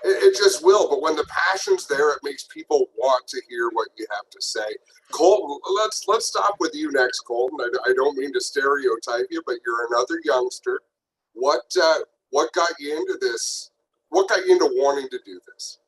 It just will. But when the passion's there, it makes people want to hear what you have to say. Colton, let's stop with you next, Colton. I don't mean to stereotype you, but you're another youngster. What got you into this? What got you into wanting to do this?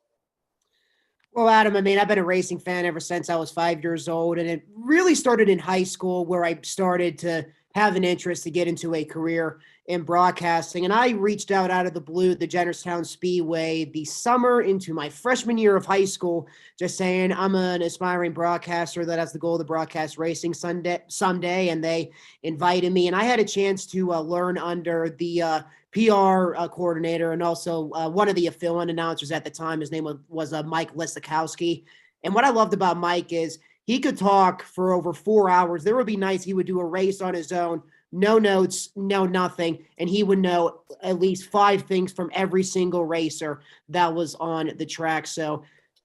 Well, Adam, I mean, I've been a racing fan ever since I was 5 years old, and it really started in high school where I started to have an interest to get into a career in broadcasting. And I reached out of the blue, the Jennerstown Speedway, the summer into my freshman year of high school, just saying I'm an aspiring broadcaster that has the goal to broadcast racing someday. And they invited me, and I had a chance to learn under the PR coordinator and also one of the fill-in announcers at the time. His name was Mike Lisakowski. And what I loved about Mike is he could talk for over 4 hours. There would be nights he would do a race on his own, no notes, no nothing, and he would know at least 5 things from every single racer that was on the track. So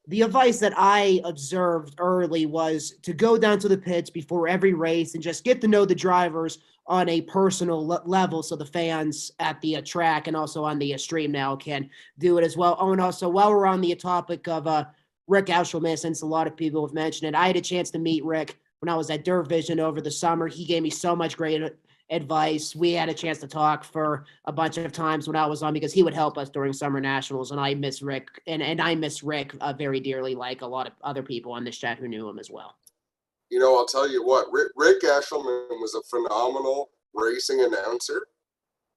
the advice that I observed early was to go down to the pits before every race and just get to know the drivers on a personal level, so the fans at the track and also on the stream now can do it as well. Oh, and also, while we're on the topic of Rick Eshelman, since a lot of people have mentioned it, I had a chance to meet Rick when I was at Dirt Vision over the summer. He gave me so much great advice. We had a chance to talk for a bunch of times when I was on, because he would help us during summer nationals, and I miss Rick, and I miss Rick very dearly, like a lot of other people on this chat who knew him as well. You know, I'll tell you what, Rick Eshelman was a phenomenal racing announcer,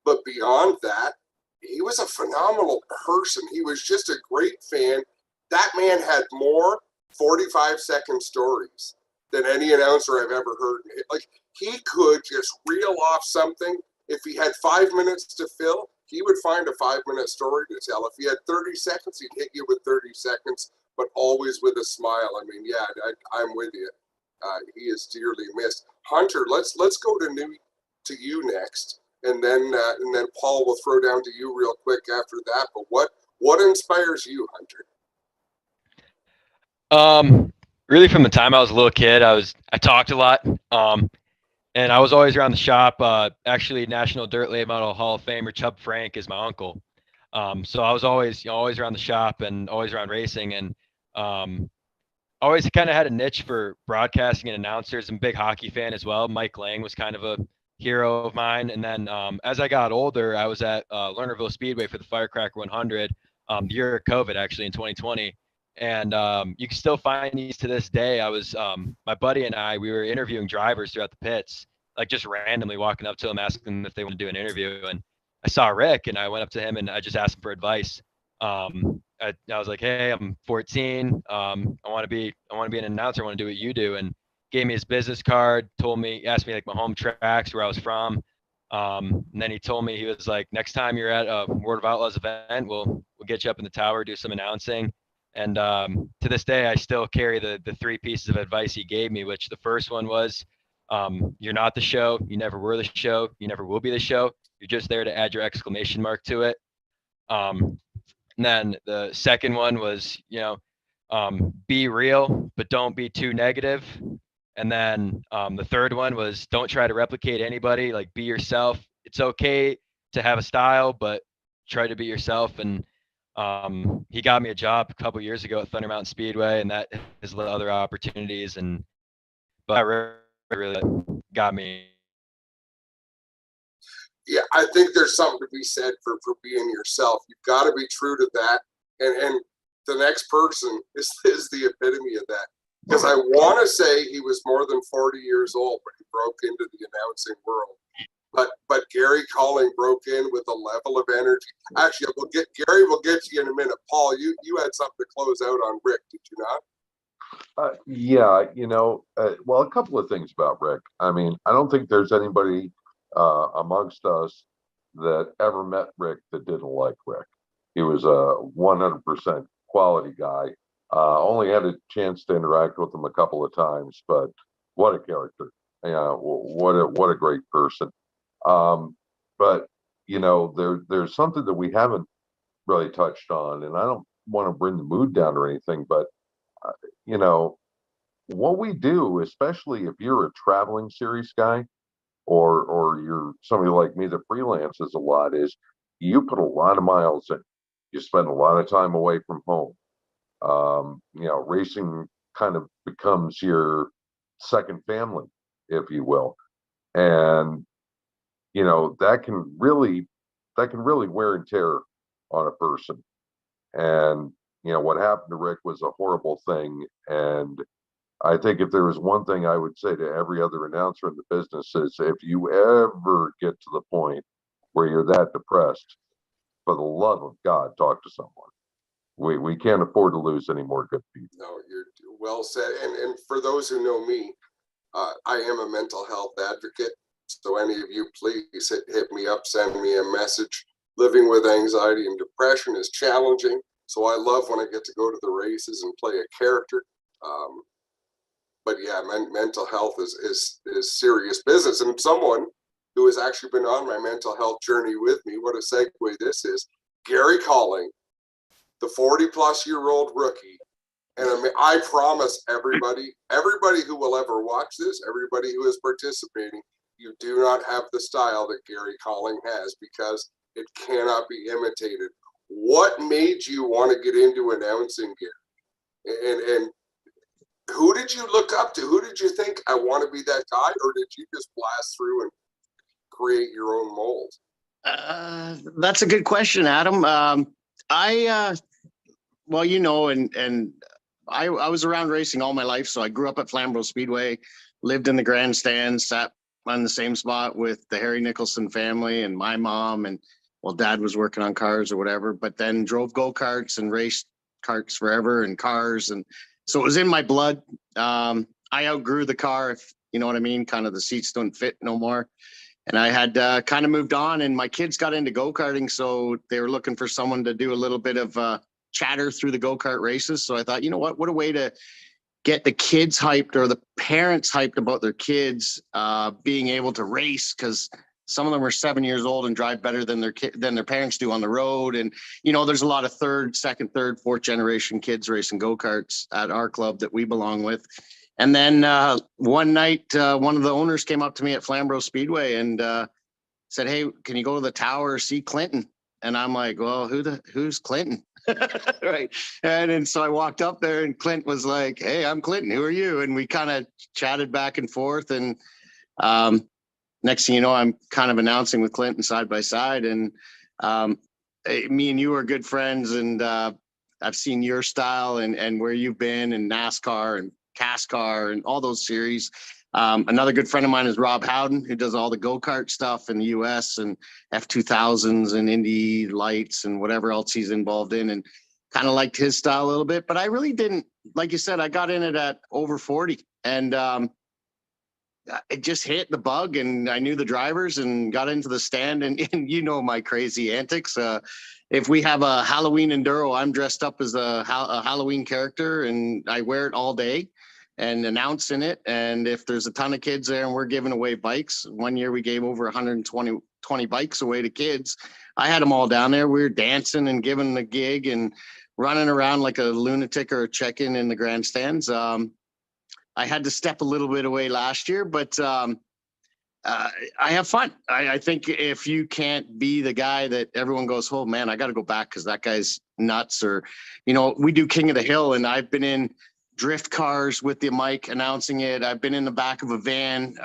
but beyond that, he was a phenomenal person. He was just a great fan. That man had more 45-second stories than any announcer I've ever heard. Like, he could just reel off something. If he had 5 minutes to fill, he would find a 5-minute story to tell. If he had 30 seconds, he'd hit you with 30 seconds, but always with a smile. I mean, yeah, I'm with you. He is dearly missed. Hunter, let's go to you next, and then Paul will throw down to you real quick after that. But what inspires you, Hunter? Really from the time I was a little kid, I talked a lot. And I was always around the shop. Actually, National Dirt Late Model Hall of Famer Chubb Frank is my uncle. So I was always around the shop and always around racing, and always kind of had a niche for broadcasting and announcers. I'm a big hockey fan as well. Mike Lang was kind of a hero of mine. And then as I got older, I was at Lernerville Speedway for the Firecracker 100, the year of COVID, actually in 2020. And you can still find these to this day. I was, my buddy and I, we were interviewing drivers throughout the pits, like just randomly walking up to them, asking them if they want to do an interview. And I saw Rick, and I went up to him and I just asked him for advice. I was like, hey, I'm 14. I want to be an announcer. I want to do what you do. And gave me his business card, asked me like my home tracks, where I was from. And then he told me, he was like, next time you're at a World of Outlaws event, we'll get you up in the tower, do some announcing. And to this day, I still carry the 3 pieces of advice he gave me, which the first one was, you're not the show. You never were the show. You never will be the show. You're just there to add your exclamation mark to it. And then the second one was, be real, but don't be too negative. And then the third one was, don't try to replicate anybody, like be yourself. It's okay to have a style, but try to be yourself. And he got me a job a couple years ago at Thunder Mountain Speedway, and that has led to other opportunities. But really got me. Yeah, I think there's something to be said for being yourself. You've got to be true to that. And the next person is the epitome of that. Because I want to say he was more than 40 years old when he broke into the announcing world. But Gary Calling broke in with a level of energy. Actually, Gary will get to you in a minute. Paul, you had something to close out on Rick, did you not? Yeah, well, a couple of things about Rick. I mean, I don't think there's anybody amongst us that ever met Rick that didn't like Rick. He was a 100% quality guy. Only had a chance to interact with him a couple of times, but what a character. Yeah, what a great person. But there's something that we haven't really touched on, and I don't want to bring the mood down or anything, but what we do, especially if you're a traveling series guy, or you're somebody like me that freelances a lot, is you put a lot of miles in. You spend a lot of time away from home. Racing kind of becomes your second family, if you will. And that can really wear and tear on a person. And what happened to Rick was a horrible thing. And I think if there was one thing I would say to every other announcer in the business is, if you ever get to the point where you're that depressed, for the love of God, talk to someone. We can't afford to lose any more good people. No, you're well said. And for those who know me, I am a mental health advocate. So any of you, please hit me up, send me a message. Living with anxiety and depression is challenging. So I love when I get to go to the races and play a character. But yeah, mental health is serious business. And someone who has actually been on my mental health journey with me, what a segue this is, Gary Calling, the 40-plus-year-old rookie. And I promise everybody who will ever watch this, everybody who is participating, you do not have the style that Gary Calling has, because it cannot be imitated. What made you want to get into announcing, Gary? And who did you look up to? Who did you think, I want to be that guy? Or did you just blast through and create your own mold? That's a good question, Adam. I was around racing all my life. So I grew up at Flamborough Speedway, lived in the grandstand, sat on the same spot with the Harry Nicholson family and my mom, and Dad was working on cars or whatever, but then drove go-karts and raced karts forever and cars. And so it was in my blood. I outgrew the car, if you know what I mean, kind of the seats don't fit no more. And I had kind of moved on, and my kids got into go-karting. So they were looking for someone to do a little bit of chatter through the go-kart races. So I thought, you know what a way to get the kids hyped, or the parents hyped about their kids being able to race, because some of them are 7 years old and drive better than their parents do on the road. And there's a lot of second, third, fourth generation kids racing go-karts at our club that we belong with. And then one night, one of the owners came up to me at Flamborough Speedway and said, "Hey, can you go to the tower, see Clinton?" And I'm like, "Well, who's Clinton?" Right. And so I walked up there, and Clint was like, "Hey, I'm Clinton. Who are you?" And we kind of chatted back and forth. And next thing you know, I'm kind of announcing with Clinton side by side. And me and you are good friends. And I've seen your style and where you've been in NASCAR and CASCAR and all those series. Another good friend of mine is Rob Howden, who does all the go-kart stuff in the US and F2000s and Indy Lights and whatever else he's involved in, and kind of liked his style a little bit. But I really didn't, like you said, I got in it at over 40, and it just hit the bug, and I knew the drivers and got into the stand. And my crazy antics. If we have a Halloween enduro, I'm dressed up as a Halloween character, and I wear it all day and announce in it. And if there's a ton of kids there and we're giving away bikes, one year we gave over 120 bikes away to kids. I had them all down there. We were dancing and giving the gig and running around like a lunatic or a check-in in the grandstands. I had to step a little bit away last year, but I have fun. I think if you can't be the guy that everyone goes, "Oh man, I got to go back because that guy's nuts," or, we do King of the Hill, and I've been in drift cars with the mic announcing it. I've been in the back of a van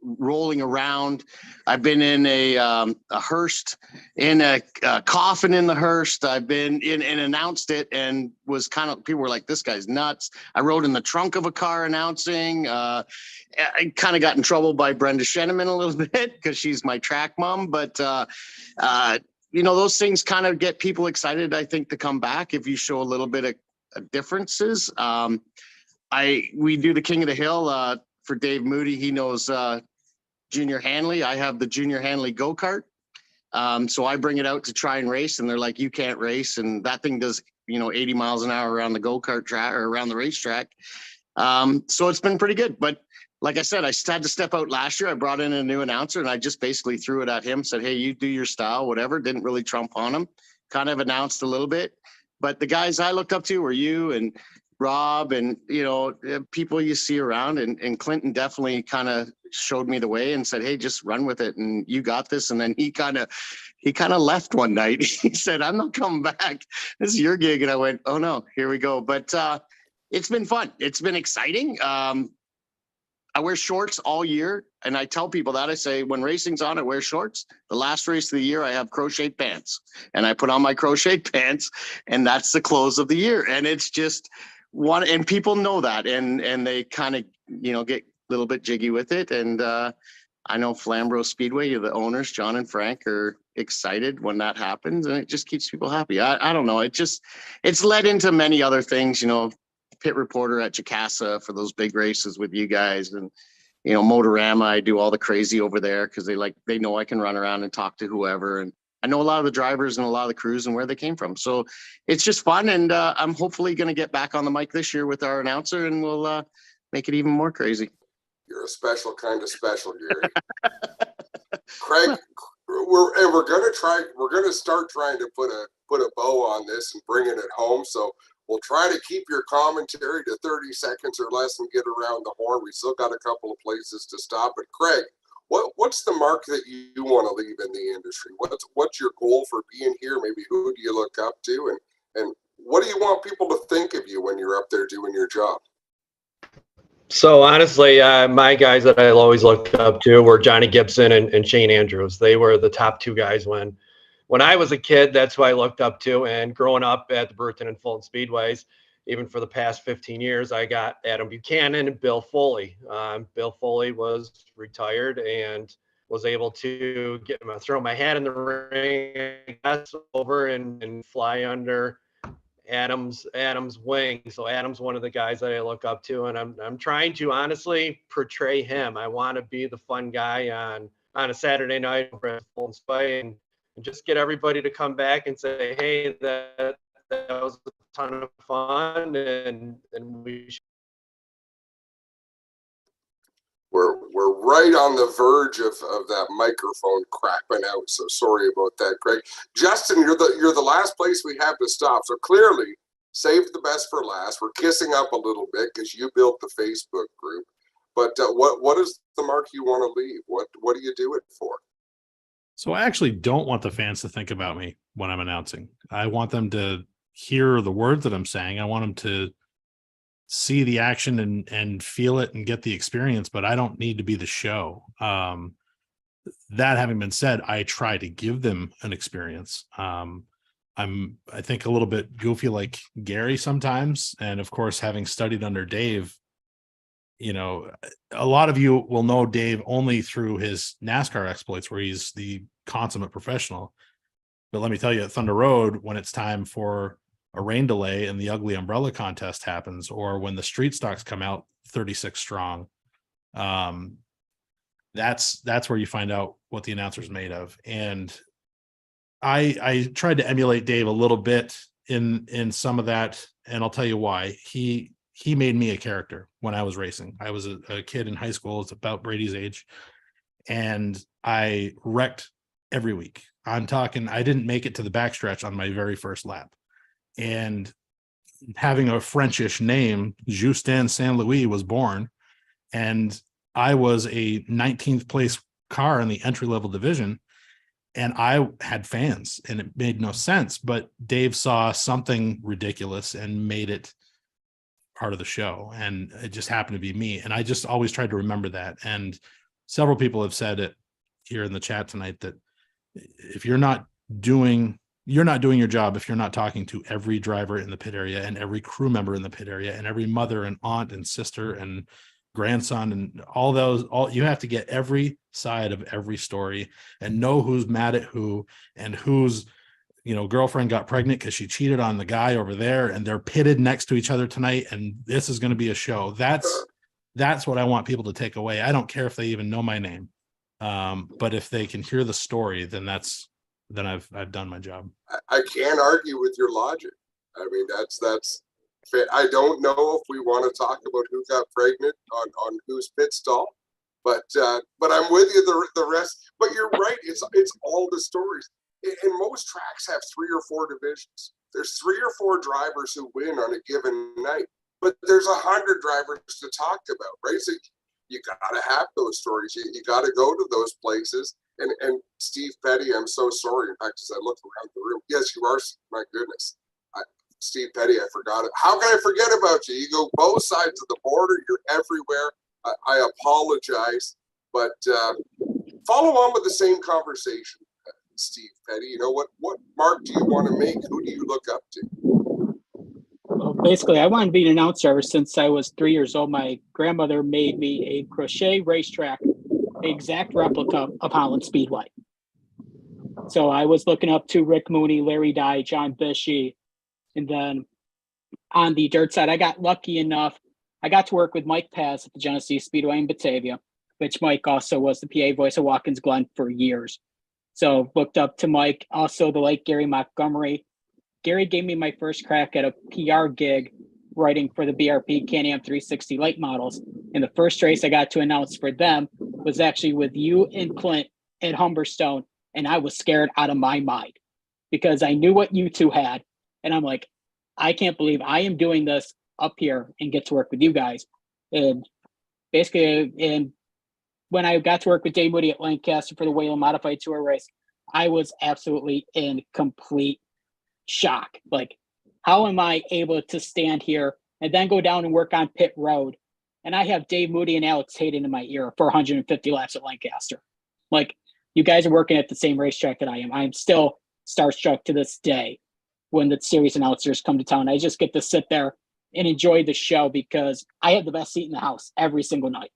rolling around. I've been in a hearse, in a coffin in the hearse. I've been in and announced it, and was people were like, "This guy's nuts." I rode in the trunk of a car announcing. I kind of got in trouble by Brenda Sheneman a little bit because she's my track mom. But, those things kind of get people excited, I think, to come back if you show a little bit of differences. We do the King of the Hill for Dave Moody. He knows Junior Hanley. I have the Junior Hanley go-kart. So I bring it out to try and race, and they're like, "You can't race." And that thing does, 80 miles an hour around the go-kart track or around the racetrack. So it's been pretty good. But like I said, I had to step out last year. I brought in a new announcer, and I just basically threw it at him, said, "Hey, you do your style, whatever." Didn't really trump on him, kind of announced a little bit. But the guys I looked up to were you and Rob and, people you see around. And Clinton definitely kind of showed me the way and said, "Hey, just run with it, and you got this." And then he kind of left one night. He said, "I'm not coming back. This is your gig." And I went, "Oh no, here we go." But it's been fun. It's been exciting. I wear shorts all year, and I tell people that. I say, when racing's on, I wear shorts. The last race of the year, I have crochet pants, and I put on my crochet pants, and that's the close of the year. And it's just one, and people know that, and they kind of, get a little bit jiggy with it. And I know Flamborough Speedway, the owners, John and Frank, are excited when that happens, and it just keeps people happy. I don't know. It's led into many other things, pit reporter at Jacassa for those big races with you guys, and Motorama. I do all the crazy over there because they know I can run around and talk to whoever, and I know a lot of the drivers and a lot of the crews and where they came from. So it's just fun, and I'm hopefully going to get back on the mic this year with our announcer, and we'll make it even more crazy. You're a special kind of special, Gary. Craig, we're gonna start trying to put a bow on this and bringing it home. So we'll try to keep your commentary to 30 seconds or less and get around the horn. We still got a couple of places to stop. But Craig, what's the mark that you want to leave in the industry? What's your goal for being here? Maybe who do you look up to, and what do you want people to think of you when you're up there doing your job? So honestly, my guys that I always looked up to were Johnny Gibson and Shane Andrews. They were the top two guys when I was a kid. That's who I looked up to. And growing up at the Brewerton and Fulton Speedways, even for the past 15 years, I got Adam Buchanan and Bill Foley. Bill Foley was retired and was able to throw my hat in the ring, over and fly under Adam's wing. So Adam's one of the guys that I look up to, and I'm trying to honestly portray him. I want to be the fun guy on a Saturday night and just get everybody to come back and say, hey, that was a ton of fun, and we should. We're right on the verge of that microphone crapping out. So sorry about that, Craig. Justin, you're the last place we have to stop. So clearly, save the best for last. We're kissing up a little bit because you built the Facebook group. But what is the mark you want to leave? What do you do it for? So I actually don't want the fans to think about me when I'm announcing. I want them to hear the words that I'm saying. I want them to see the action and feel it and get the experience, but I don't need to be the show. That having been said, I try to give them an experience. I'm, I think, a little bit goofy like Gary sometimes. And of course, having studied under Dave, you know, a lot of you will know Dave only through his NASCAR exploits where he's the consummate professional. But let me tell you, at Thunder Road, when it's time for a rain delay and the ugly umbrella contest happens, or when the street stocks come out 36 strong, that's where you find out what the announcer's made of. And I tried to emulate Dave a little bit in some of that, and I'll tell you why. He made me a character when I was racing. I was a kid in high school. It's about Brady's age, and I wrecked every week. I'm talking, I didn't make it to the backstretch on my very first lap. And having a Frenchish name, Justin Saint Louis was born, and I was a 19th place car in the entry-level division, and I had fans, and it made no sense. But Dave saw something ridiculous and made it part of the show, and it just happened to be me. And I just always tried to remember that. And several people have said it here in the chat tonight that if you're not doing your job if you're not talking to every driver in the pit area and every crew member in the pit area and every mother and aunt and sister and grandson and all you have to get every side of every story and know who's mad at who and whose girlfriend got pregnant because she cheated on the guy over there, and they're pitted next to each other tonight, and this is going to be a show. That's what I want people to take away. I don't care if they even know my name, but if they can hear the story, then I've done my job. I can't argue with your logic. I mean, that's I don't know if we want to talk about who got pregnant on whose pit stall, but I'm with you the rest. But you're right. It's all the stories. And most tracks have 3 or 4 divisions. There's 3 or 4 drivers who win on a given night, but there's 100 drivers to talk about, right? So you got to have those stories. You got to go to those places. And Steve Petty, I'm so sorry. In fact, as I look around the room, yes, you are. My goodness, Steve Petty, I forgot it. How can I forget about you? You go both sides of the border. You're everywhere. I apologize, but follow on with the same conversation, Steve Petty. You know what mark do you want to make? Who do you look up to? Well, basically, I wanted to be an announcer ever since I was 3 years old. My grandmother made me a crochet racetrack, exact replica of Holland Speedway. So I was looking up to Rick Mooney, Larry Dye, John Bishy. And then on the dirt side, I got lucky enough. I got to work with Mike Paz at the Genesee Speedway in Batavia, which Mike also was the PA voice of Watkins Glen for years. So looked up to Mike, also the late Gary Montgomery. Gary gave me my first crack at a PR gig writing for the BRP Can-Am 360 late models. And the first race I got to announce for them was actually with you and Clint at Humberstone. And I was scared out of my mind because I knew what you two had. And I'm like, I can't believe I am doing this up here and get to work with you guys. And basically, when I got to work with Dave Moody at Lancaster for the Whalen Modified Tour race, I was absolutely in complete shock. Like, how am I able to stand here and then go down and work on pit road? And I have Dave Moody and Alex Hayden in my ear for 150 laps at Lancaster. Like, you guys are working at the same racetrack that I am. I am still starstruck to this day when the series announcers come to town. I just get to sit there and enjoy the show because I have the best seat in the house every single night.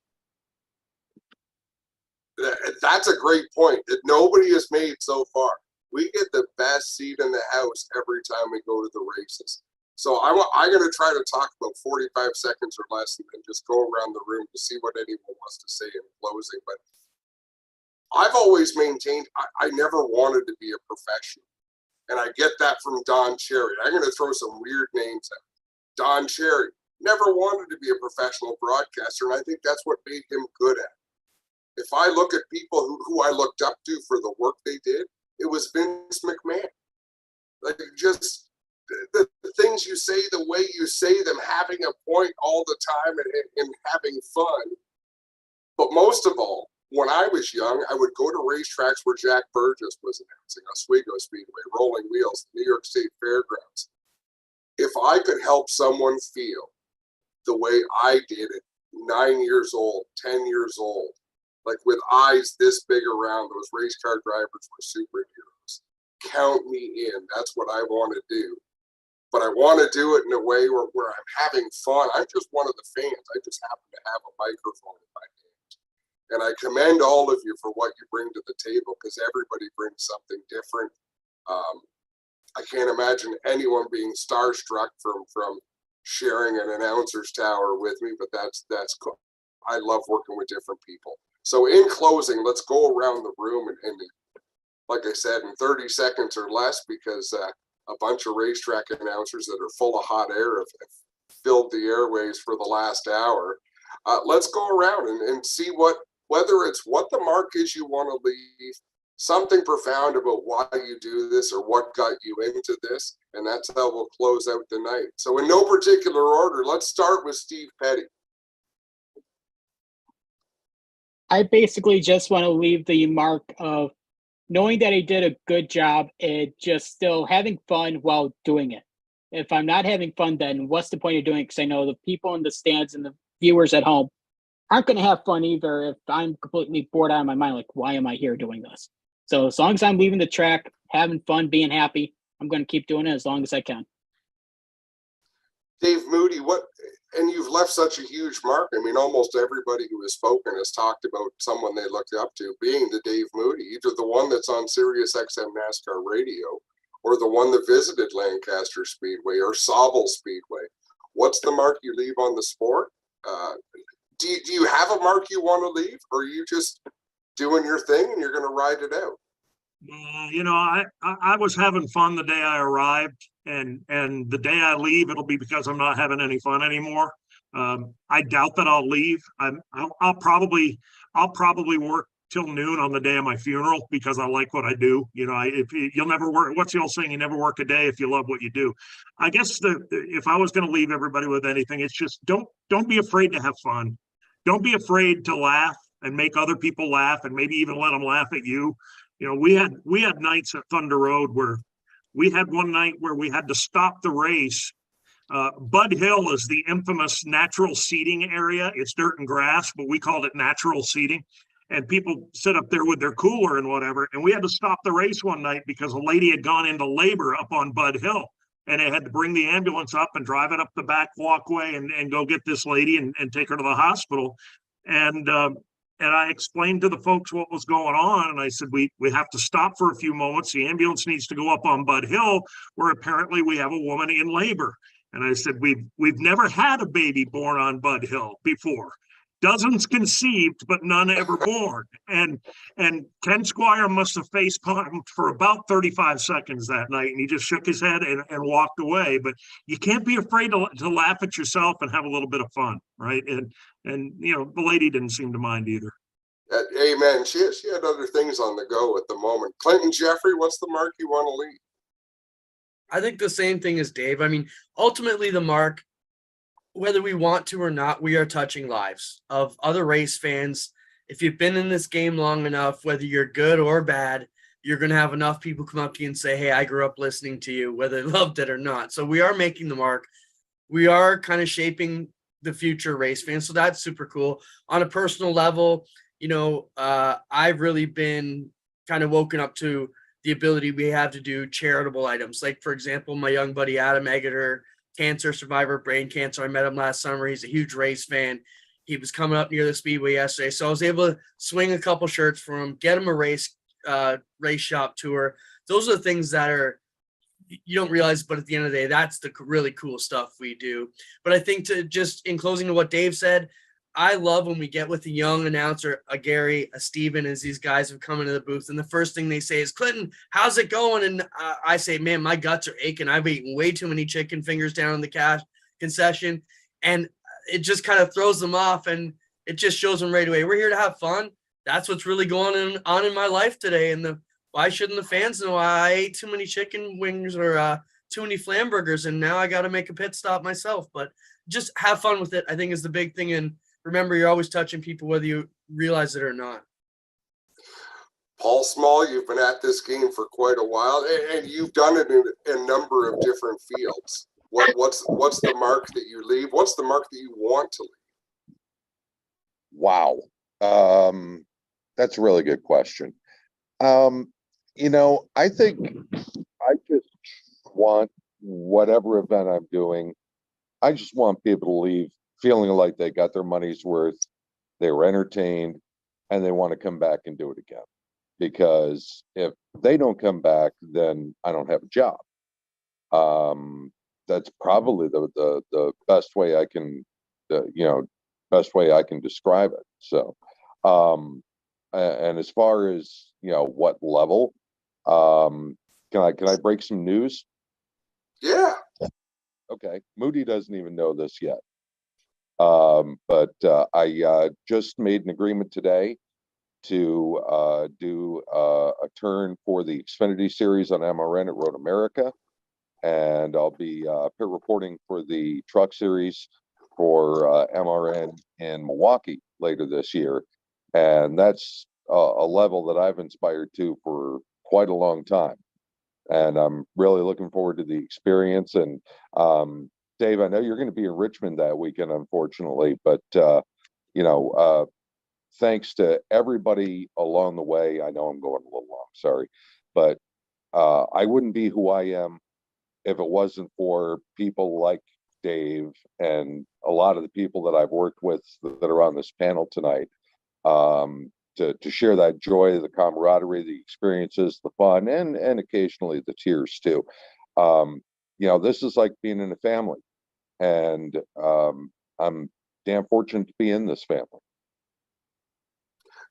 That's a great point that nobody has made so far. We get the best seat in the house every time we go to the races. So I'm going to try to talk about 45 seconds or less and then just go around the room to see what anyone wants to say in closing. But I've always maintained I never wanted to be a professional. And I get that from Don Cherry. I'm going to throw some weird names out. Don Cherry never wanted to be a professional broadcaster, and I think that's what made him good at it. If I look at people who I looked up to for the work they did, it was Vince McMahon. Like, just the things you say, the way you say them, having a point all the time and having fun. But most of all, when I was young, I would go to racetracks where Jack Burgess was announcing, Oswego Speedway, Rolling Wheels, New York State Fairgrounds. If I could help someone feel the way I did it, 9 years old, 10 years old, like with eyes this big around, those race car drivers were superheroes. Count me in. That's what I want to do. But I want to do it in a way where I'm having fun. I'm just one of the fans. I just happen to have a microphone in my hand. And I commend all of you for what you bring to the table, because everybody brings something different. I can't imagine anyone being starstruck from sharing an announcer's tower with me, but that's cool. I love working with different people. So in closing, let's go around the room and like I said, in 30 seconds or less, because a bunch of racetrack announcers that are full of hot air have filled the airways for the last hour. Let's go around and see whether it's what the mark is you want to leave, something profound about why you do this or what got you into this, and that's how we'll close out the night. So in no particular order, let's start with Steve Petty. I basically just want to leave the mark of knowing that I did a good job and just still having fun while doing it. If I'm not having fun, then what's the point of doing it? Because I know the people in the stands and the viewers at home aren't going to have fun either if I'm completely bored out of my mind. Like, why am I here doing this? So as long as I'm leaving the track, having fun, being happy, I'm going to keep doing it as long as I can. Dave Moody, and you've left such a huge mark. I mean, almost everybody who has spoken has talked about someone they looked up to being the Dave Moody, either the one that's on Sirius XM NASCAR radio or the one that visited Lancaster Speedway or Sauble Speedway. What's the mark you leave on the sport? Do you have a mark you want to leave, or are you just doing your thing and you're going to ride it out? I was having fun the day I arrived, and the day I leave, it'll be because I'm not having any fun anymore. I doubt that I'll leave. I'll probably work till noon on the day of my funeral because I like what I do. You'll never work. What's the old saying? You never work a day if you love what you do. I guess if I was going to leave everybody with anything, it's just don't be afraid to have fun. Don't be afraid to laugh and make other people laugh, and maybe even let them laugh at you. We had nights at Thunder Road where we had one night where we had to stop the race. Bud Hill is the infamous natural seating area. It's dirt and grass, but we called it natural seating. And people sit up there with their cooler and whatever. And we had to stop the race one night because a lady had gone into labor up on Bud Hill. And they had to bring the ambulance up and drive it up the back walkway and go get this lady and take her to the hospital. And I explained to the folks what was going on. And I said, we have to stop for a few moments. The ambulance needs to go up on Bud Hill, where apparently we have a woman in labor. And I said, we've never had a baby born on Bud Hill before. Dozens conceived, but none ever born. And Ken Squire must have face palmed for about 35 seconds that night. And he just shook his head and walked away. But you can't be afraid to laugh at yourself and have a little bit of fun, right? And the lady didn't seem to mind either. Amen. She had other things on the go at the moment. Clinton Jeffrey, what's the mark you want to leave? I think the same thing as Dave. I mean, ultimately the mark, whether we want to or not, we are touching lives of other race fans. If you've been in this game long enough, whether you're good or bad, you're going to have enough people come up to you and say, hey, I grew up listening to you, whether they loved it or not. So we are making the mark. We are kind of shaping the future race fans. So that's super cool. On a personal level, I've really been kind of woken up to the ability we have to do charitable items. Like, for example, my young buddy, Adam Eggeter, cancer survivor, brain cancer. I met him last summer. He's a huge race fan. He was coming up near the Speedway yesterday. So I was able to swing a couple shirts for him, get him a race shop tour. Those are the things that are you don't realize, but at the end of the day, that's the really cool stuff we do. But I think, to just in closing to what Dave said, I love when we get with a young announcer, a Gary, a Steven, as these guys have come into the booth, and the first thing they say is, Clinton, how's it going? And I say, man, my guts are aching. I've eaten way too many chicken fingers down in the cash concession. And it just kind of throws them off, and it just shows them right away, we're here to have fun. That's what's really going on in my life today. And why shouldn't the fans know I ate too many chicken wings or too many flam burgers, and now I got to make a pit stop myself? But just have fun with it, I think, is the big thing. And remember, you're always touching people, whether you realize it or not. Paul Small, you've been at this game for quite a while, and you've done it in a number of different fields. What's the mark that you leave? What's the mark that you want to leave? Wow. That's a really good question. I think I just want, whatever event I'm doing, I just want people to leave feeling like they got their money's worth, they were entertained, and they want to come back and do it again. Because if they don't come back, then I don't have a job. That's probably the best way I can, describe it. So, and as far as, what level, can I break some news? Yeah. Okay. Moody doesn't even know this yet. But I just made an agreement today to do a turn for the Xfinity Series on MRN at Road America. And I'll be pit reporting for the Truck Series for MRN in Milwaukee later this year. And that's a level that I've inspired to for quite a long time. And I'm really looking forward to the experience. And Dave, I know you're going to be in Richmond that weekend, unfortunately, but thanks to everybody along the way. I know I'm going a little long, sorry, but I wouldn't be who I am if it wasn't for people like Dave and a lot of the people that I've worked with that are on this panel tonight, to share that joy, the camaraderie, the experiences, the fun, and occasionally the tears too. This is like being in a family, and I'm damn fortunate to be in this family.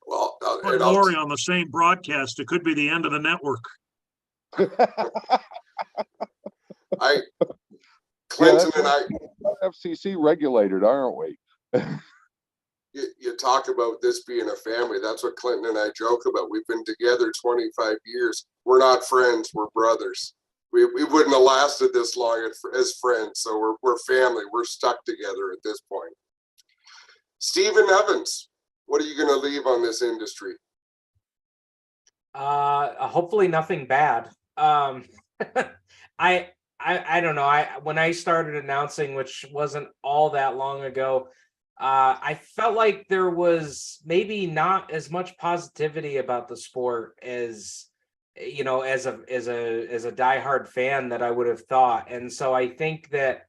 Well, Put Lori on the same broadcast, it could be the end of the network. Clinton and I, FCC regulated, aren't we? you talk about this being a family. That's what Clinton and I joke about. We've been together 25 years. We're not friends, we're brothers. We wouldn't have lasted this long as friends. So we're family. We're stuck together at this point. Stephen Evans, what are you going to leave on this industry? Hopefully nothing bad. I don't know. When I started announcing, which wasn't all that long ago, I felt like there was maybe not as much positivity about the sport as as a diehard fan that I would have thought. And so I think that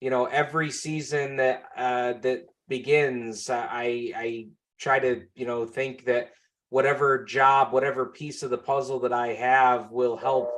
every season that begins, I try to think that whatever job, whatever piece of the puzzle that I have will help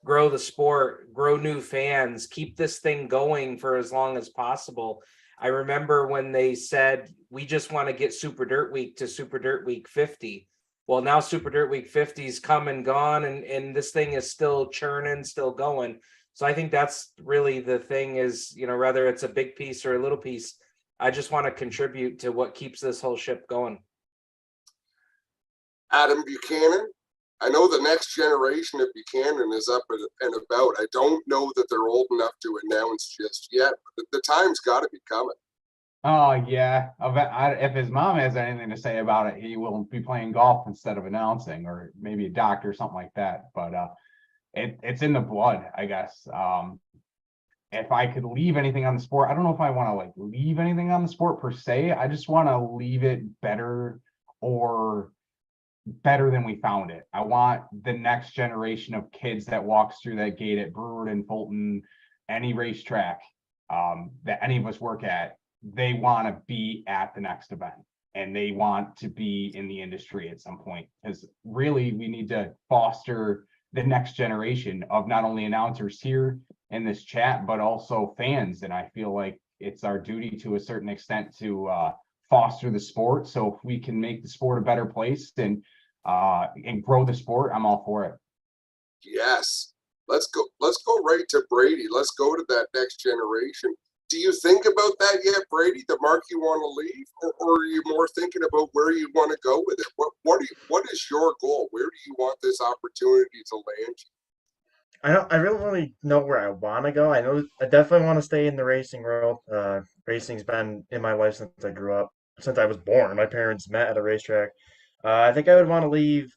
grow the sport, grow new fans, keep this thing going for as long as possible. I remember when they said, we just want to get Super Dirt Week to Super Dirt Week 50. Well, now Super Dirt Week 50's come and gone, and this thing is still churning, still going. So I think that's really the thing is, whether it's a big piece or a little piece, I just want to contribute to what keeps this whole ship going. Adam Buchanan, I know the next generation of Buchanan is up and about. I don't know that they're old enough to announce just yet, but the time's got to be coming. Oh, yeah. If his mom has anything to say about it, he will be playing golf instead of announcing, or maybe a doctor or something like that. But it's in the blood, I guess. If I could leave anything on the sport, I don't know if I want to leave anything on the sport per se. I just want to leave it better than we found it. I want the next generation of kids that walks through that gate at Brewerton, Fulton, any racetrack that any of us work at, they want to be at the next event, and they want to be in the industry at some point, because really we need to foster the next generation of not only announcers here in this chat, but also fans. And I feel like it's our duty to a certain extent to foster the sport. So if we can make the sport a better place and grow the sport, I'm all for it. Yes. Let's go right to Brady. Let's go to that next generation. Do you think about that yet, Brady, the mark you want to leave? Or are you more thinking about where you want to go with it? What is your goal? Where do you want this opportunity to land you? I don't really know where I want to go. I know I definitely want to stay in the racing world. Racing's been in my life since I grew up, since I was born. My parents met at a racetrack. I think I would want to leave.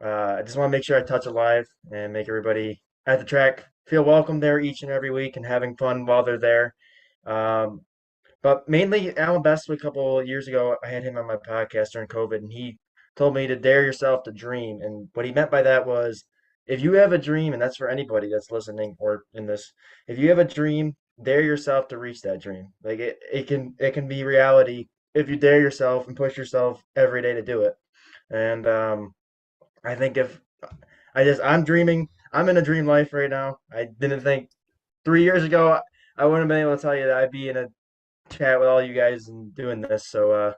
I just want to make sure I touch a live and make everybody at the track feel welcome there each and every week and having fun while they're there. Um, but mainly, Alan Bestwick, a couple of years ago, I had him on my podcast during COVID, and he told me to dare yourself to dream. And what he meant by that was, if you have a dream, and that's for anybody that's listening or in this, if you have a dream, dare yourself to reach that dream. Like it can be reality if you dare yourself and push yourself every day to do it. And I think if I'm dreaming, I'm in a dream life right now. I didn't think 3 years ago I wouldn't have been able to tell you that I'd be in a chat with all you guys and doing this. So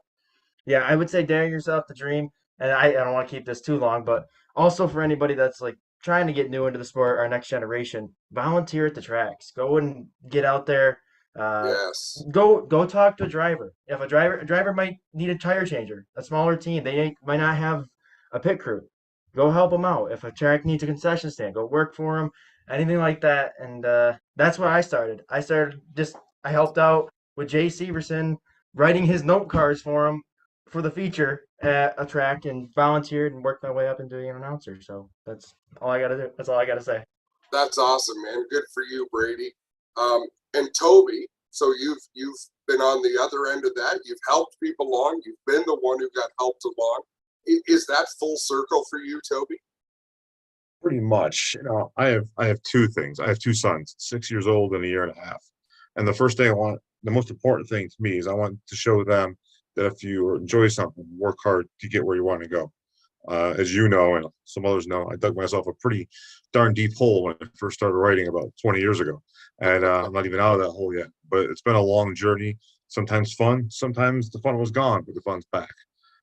yeah, I would say dare yourself to dream. And I don't want to keep this too long, but also for anybody that's like trying to get new into the sport, our next generation, volunteer at the tracks. Go and get out there. Yes. Go talk to a driver. If a driver might need a tire changer, a smaller team, they might not have a pit crew. Go help them out. If a track needs a concession stand, go work for them. Anything like that. And that's where I started. I helped out with Jay Severson, writing his note cards for him for the feature at a track, and volunteered and worked my way up into being an announcer. So that's all I got to do. That's all I got to say. That's awesome, man. Good for you, Brady. And Toby, so you've been on the other end of that. You've helped people along. You've been the one who got helped along. Is that full circle for you, Toby? Pretty much. I have two things. I have two sons, 6 years old and a year and a half. And the first thing the most important thing to me is I want to show them that if you enjoy something, work hard to get where you want to go. As you know, and some others know, I dug myself a pretty darn deep hole when I first started writing about 20 years ago. And I'm not even out of that hole yet, but it's been a long journey, sometimes fun, sometimes the fun was gone, but the fun's back.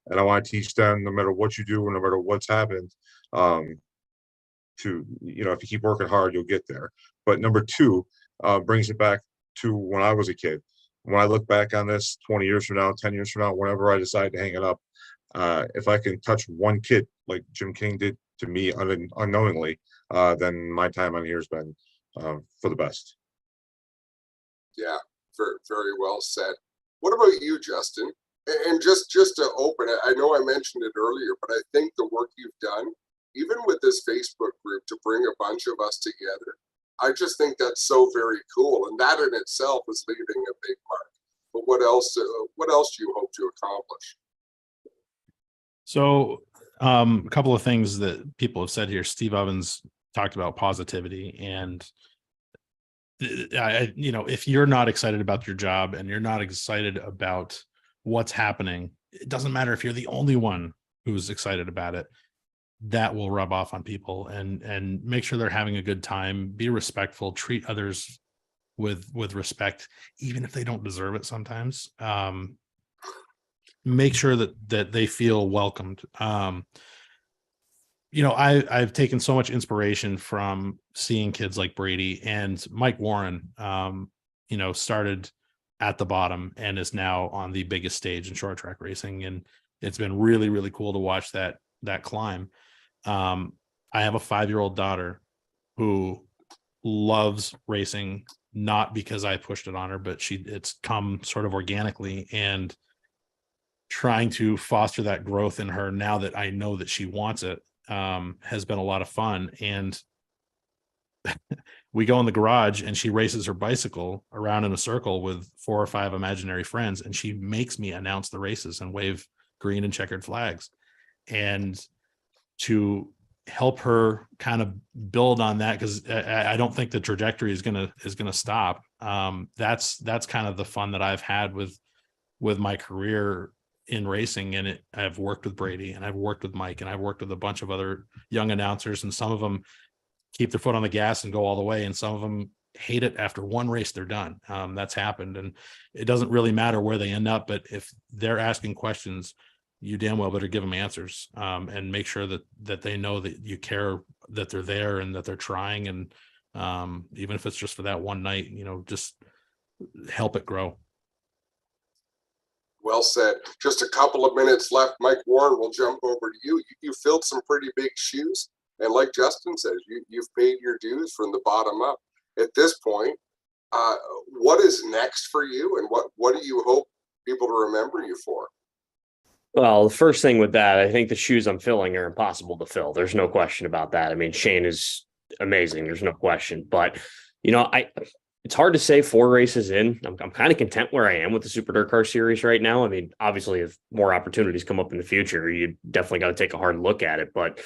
And I want to teach them, no matter what you do, no matter what's happened, if you keep working hard, you'll get there. But number two brings it back to when I was a kid. When I look back on this 20 years from now, 10 years from now, whenever I decide to hang it up, if I can touch one kid like Jim King did to me unknowingly, then my time on here has been for the best. Yeah, very, very well said. What about you, Justin? And just to open it, I know I mentioned it earlier, but I think the work you've done, even with this Facebook group, to bring a bunch of us together, I just think that's so very cool. And that in itself is leaving a big mark. But what else do you hope to accomplish? So a couple of things that people have said here. Steve Evans talked about positivity, and if you're not excited about your job and you're not excited about what's happening, it doesn't matter if you're the only one who's excited about it. That will rub off on people, and make sure they're having a good time. Be respectful, treat others with respect, even if they don't deserve it sometimes. Make sure that they feel welcomed. I've taken so much inspiration from seeing kids like Brady and Mike Warren, started at the bottom and is now on the biggest stage in short track racing. And it's been really, really cool to watch that climb. I have a 5-year-old daughter who loves racing, not because I pushed it on her, but it's come sort of organically, and trying to foster that growth in her now that I know that she wants it has been a lot of fun. And we go in the garage and she races her bicycle around in a circle with 4 or 5 imaginary friends, and she makes me announce the races and wave green and checkered flags. And to help her kind of build on that, because I don't think the trajectory is gonna stop. That's kind of the fun that I've had with my career in racing, and I've worked with Brady, and I've worked with Mike, and I've worked with a bunch of other young announcers, and some of them keep their foot on the gas and go all the way, and some of them hate it after one race, they're done. That's happened, and it doesn't really matter where they end up, but if they're asking questions, you damn well better give them answers, and make sure that they know that you care, that they're there, and that they're trying, and even if it's just for that one night, just help it grow. Well said. Just a couple of minutes left. Mike Warren, will jump over to you. You filled some pretty big shoes. And like Justin says, you've paid your dues from the bottom up. At this point, what is next for you, and what do you hope people to remember you for? Well, the first thing with that, I think the shoes I'm filling are impossible to fill. There's no question about that. I mean, Shane is amazing. There's no question. But, it's hard to say 4 races in. I'm kind of content where I am with the Super Dirt Car Series right now. I mean, obviously, if more opportunities come up in the future, you definitely got to take a hard look at it. But,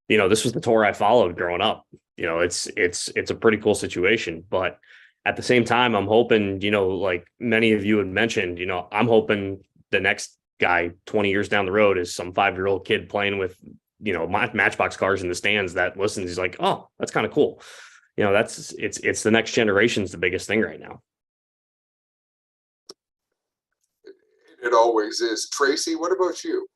this was the tour I followed growing up. It's a pretty cool situation. But at the same time, I'm hoping, like many of you had mentioned, I'm hoping the next guy 20 years down the road is some 5-year-old kid playing with, Matchbox cars in the stands that listens. He's like, oh, that's kind of cool. It's the next generation's the biggest thing right now. It always is. Tracy, what about you?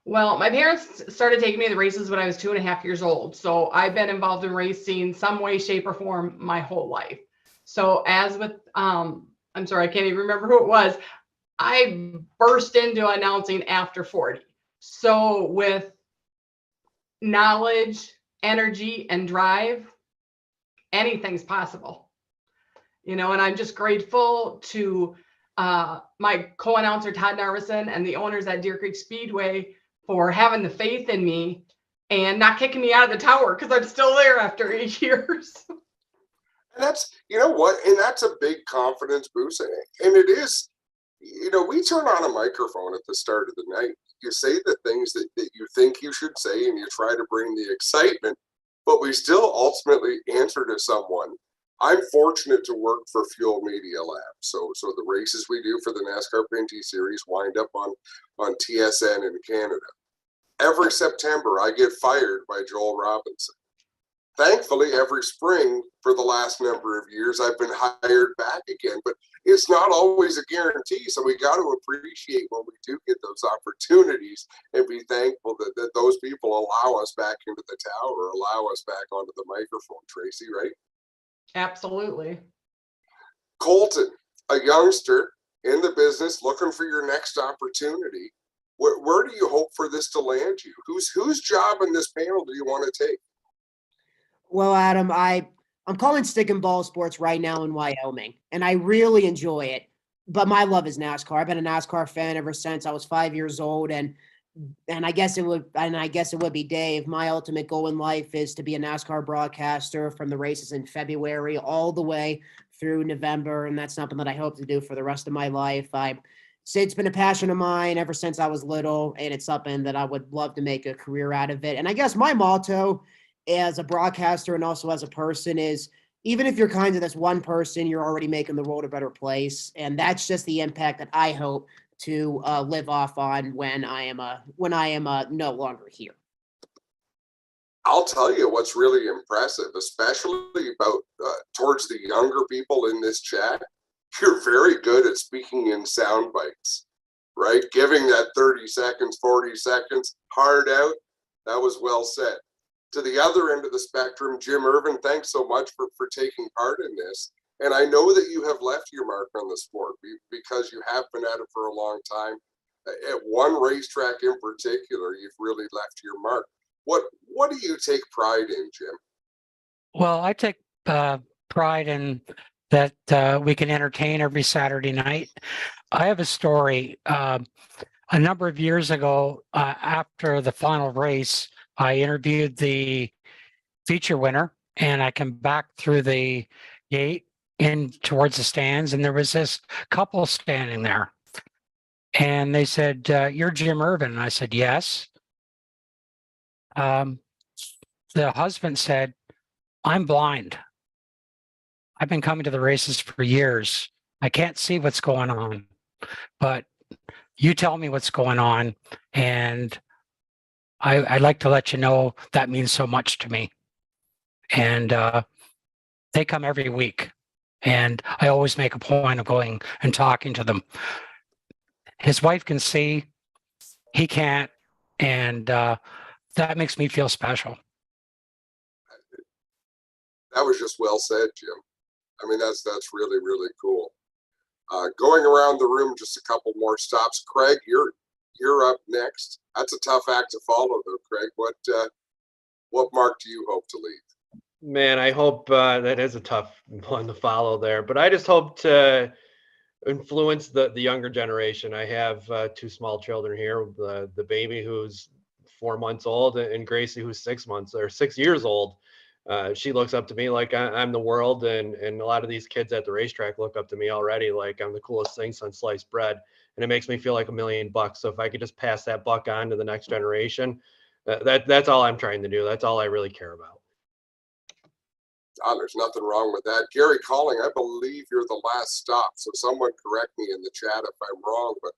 Well, my parents started taking me to the races when I was 2.5 years old. So I've been involved in racing some way, shape, or form my whole life. So as with, I'm sorry, I can't even remember who it was. I burst into announcing after 40. So with knowledge, energy, and drive, anything's possible. And I'm just grateful to my co-announcer, Todd Narvison, and the owners at Deer Creek Speedway for having the faith in me and not kicking me out of the tower, because I'm still there after 8 years. And that's, and that's a big confidence boost. And it is, we turn on a microphone at the start of the night. You say the things that you think you should say, and you try to bring the excitement, but we still ultimately answer to someone. I'm fortunate to work for Fuel Media Lab. So the races we do for the NASCAR Pinty Series wind up on TSN in Canada. Every September, I get fired by Joel Robinson. Thankfully, every spring for the last number of years, I've been hired back again, but it's not always a guarantee. So we got to appreciate when we do get those opportunities and be thankful that those people allow us back into the tower, or allow us back onto the microphone, Tracy, right? Absolutely. Colton, a youngster in the business looking for your next opportunity. Where do you hope for this to land you? Whose job in this panel do you want to take? Well, Adam, I'm calling stick and ball sports right now in Wyoming, and I really enjoy it. But my love is NASCAR. I've been a NASCAR fan ever since I was 5 years old, and I guess it would be Dave. My ultimate goal in life is to be a NASCAR broadcaster from the races in February all the way through November, and that's something that I hope to do for the rest of my life. It's been a passion of mine ever since I was little, and it's something that I would love to make a career out of it. And I guess my motto as a broadcaster and also as a person is, even if you're kind of this one person, you're already making the world a better place. And that's just the impact that I hope to live off on when I am no longer here. I'll tell you what's really impressive, especially about towards the younger people in this chat. You're very good at speaking in sound bites, right? Giving that 30 seconds, 40 seconds, hard out. That was well said. To the other end of the spectrum, Jim Irvin, thanks so much for taking part in this. And I know that you have left your mark on the sport because you have been at it for a long time. At one racetrack in particular, you've really left your mark. What do you take pride in, Jim? Well, I take pride in that we can entertain every Saturday night. I have a story. A number of years ago, after the final race, I interviewed the feature winner, and I come back through the gate in towards the stands, and there was this couple standing there. And they said, "You're Jim Irvin." And I said, "Yes." The husband said, "I'm blind. I've been coming to the races for years. I can't see what's going on, but you tell me what's going on, and I'd like to let you know that means so much to me. And they come every week, and I always make a point of going and talking to them. His wife can see, he can't, and that makes me feel special. That was just well said, Jim. I mean, that's really, really cool. Going around the room, just a couple more stops. Craig, you're up next. That's a tough act to follow, though, Craig. What mark do you hope to leave? Man, I hope that is a tough one to follow there, but I just hope to influence the younger generation. I have two small children here, the baby who's 4 months old and Gracie who's 6 years old. She looks up to me like I'm the world, and a lot of these kids at the racetrack look up to me already like I'm the coolest thing since sliced bread, and it makes me feel like $1 million. So if I could just pass that buck on to the next generation, that's all I'm trying to do. That's all I really care about. There's nothing wrong with that. Gary Calling, I believe you're the last stop, so someone correct me in the chat if I'm wrong, but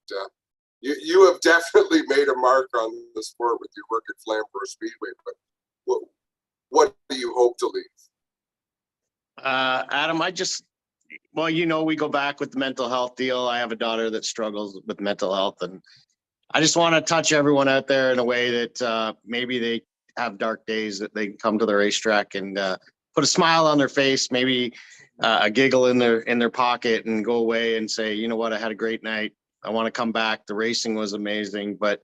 you have definitely made a mark on the sport with your work at Flamborough Speedway, but what do you hope to leave? Adam, we go back with the mental health deal. I have a daughter that struggles with mental health, and I just want to touch everyone out there in a way that maybe they have dark days, that they come to the racetrack and put a smile on their face, maybe a giggle in their pocket, and go away and say, you know what, I had a great night. I want to come back. The racing was amazing, but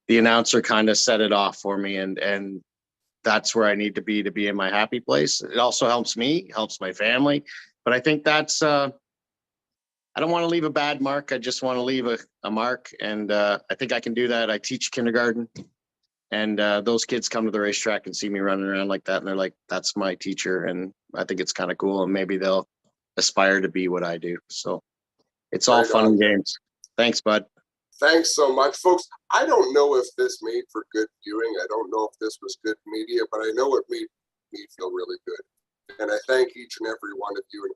the announcer kind of set it off for me, and that's where I need to be in my happy place. It also helps me, helps my family, but I think that's I don't want to leave a bad mark. I just want to leave a mark, and I think I can do that. I teach kindergarten, and those kids come to the racetrack and see me running around like that, and they're like, that's my teacher. And I think it's kind of cool, and maybe they'll aspire to be what I do. So it's all fun and games. Thanks, bud. Thanks so much, folks. I don't know if this made for good viewing. I don't know if this was good media, but I know it made me feel really good. And I thank each and every one of you.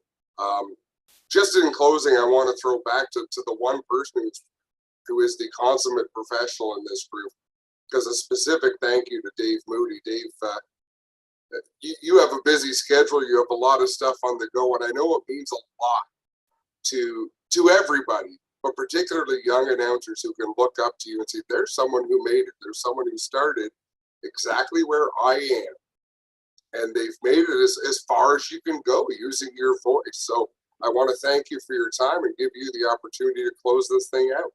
Just in closing, I want to throw back to the one person who is the consummate professional in this group, because a specific thank you to Dave Moody. Dave, you have a busy schedule. You have a lot of stuff on the go, and I know it means a lot to everybody, but particularly young announcers who can look up to you and say, there's someone who made it. There's someone who started exactly where I am. And they've made it as far as you can go using your voice. So I want to thank you for your time and give you the opportunity to close this thing out.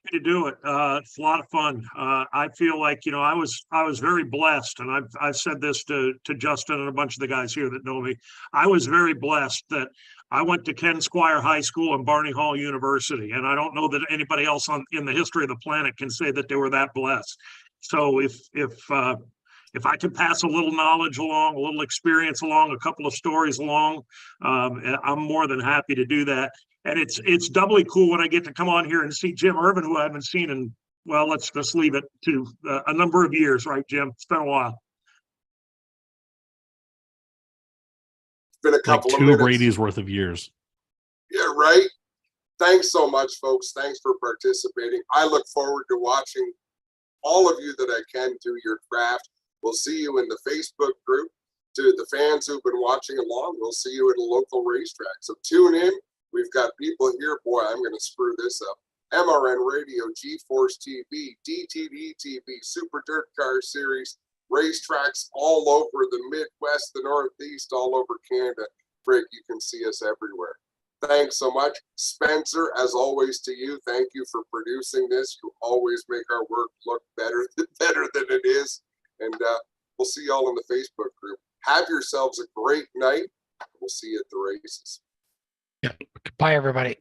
Happy to do it. It's a lot of fun. I feel like, I was very blessed, and I've said this to Justin and a bunch of the guys here that know me. I was very blessed that I went to Ken Squire High School and Barney Hall University, and I don't know that anybody else in the history of the planet can say that they were that blessed. So if I could pass a little knowledge along, a little experience along, a couple of stories along, I'm more than happy to do that. And it's doubly cool when I get to come on here and see Jim Irvin, who I haven't seen in, well, let's just leave it to a number of years, right, Jim? It's been a while. Been a couple like of minutes. 2 Brady's worth of years. Yeah, right. Thanks so much, folks. Thanks for participating. I look forward to watching all of you that I can do your craft. We'll see you in the Facebook group. To the fans who've been watching along, we'll see you at a local racetrack. So tune in. We've got people here. Boy, I'm going to screw this up. MRN Radio, GForceTV, DTD TV, Super Dirt Car Series, racetracks all over the Midwest, the Northeast, all over Canada. Rick, you can see us everywhere. Thanks so much. Spencer, as always, to you, thank you for producing this. You always make our work look better than it is. And we'll see you all in the Facebook group. Have yourselves a great night. We'll see you at the races. Yeah. Bye, everybody.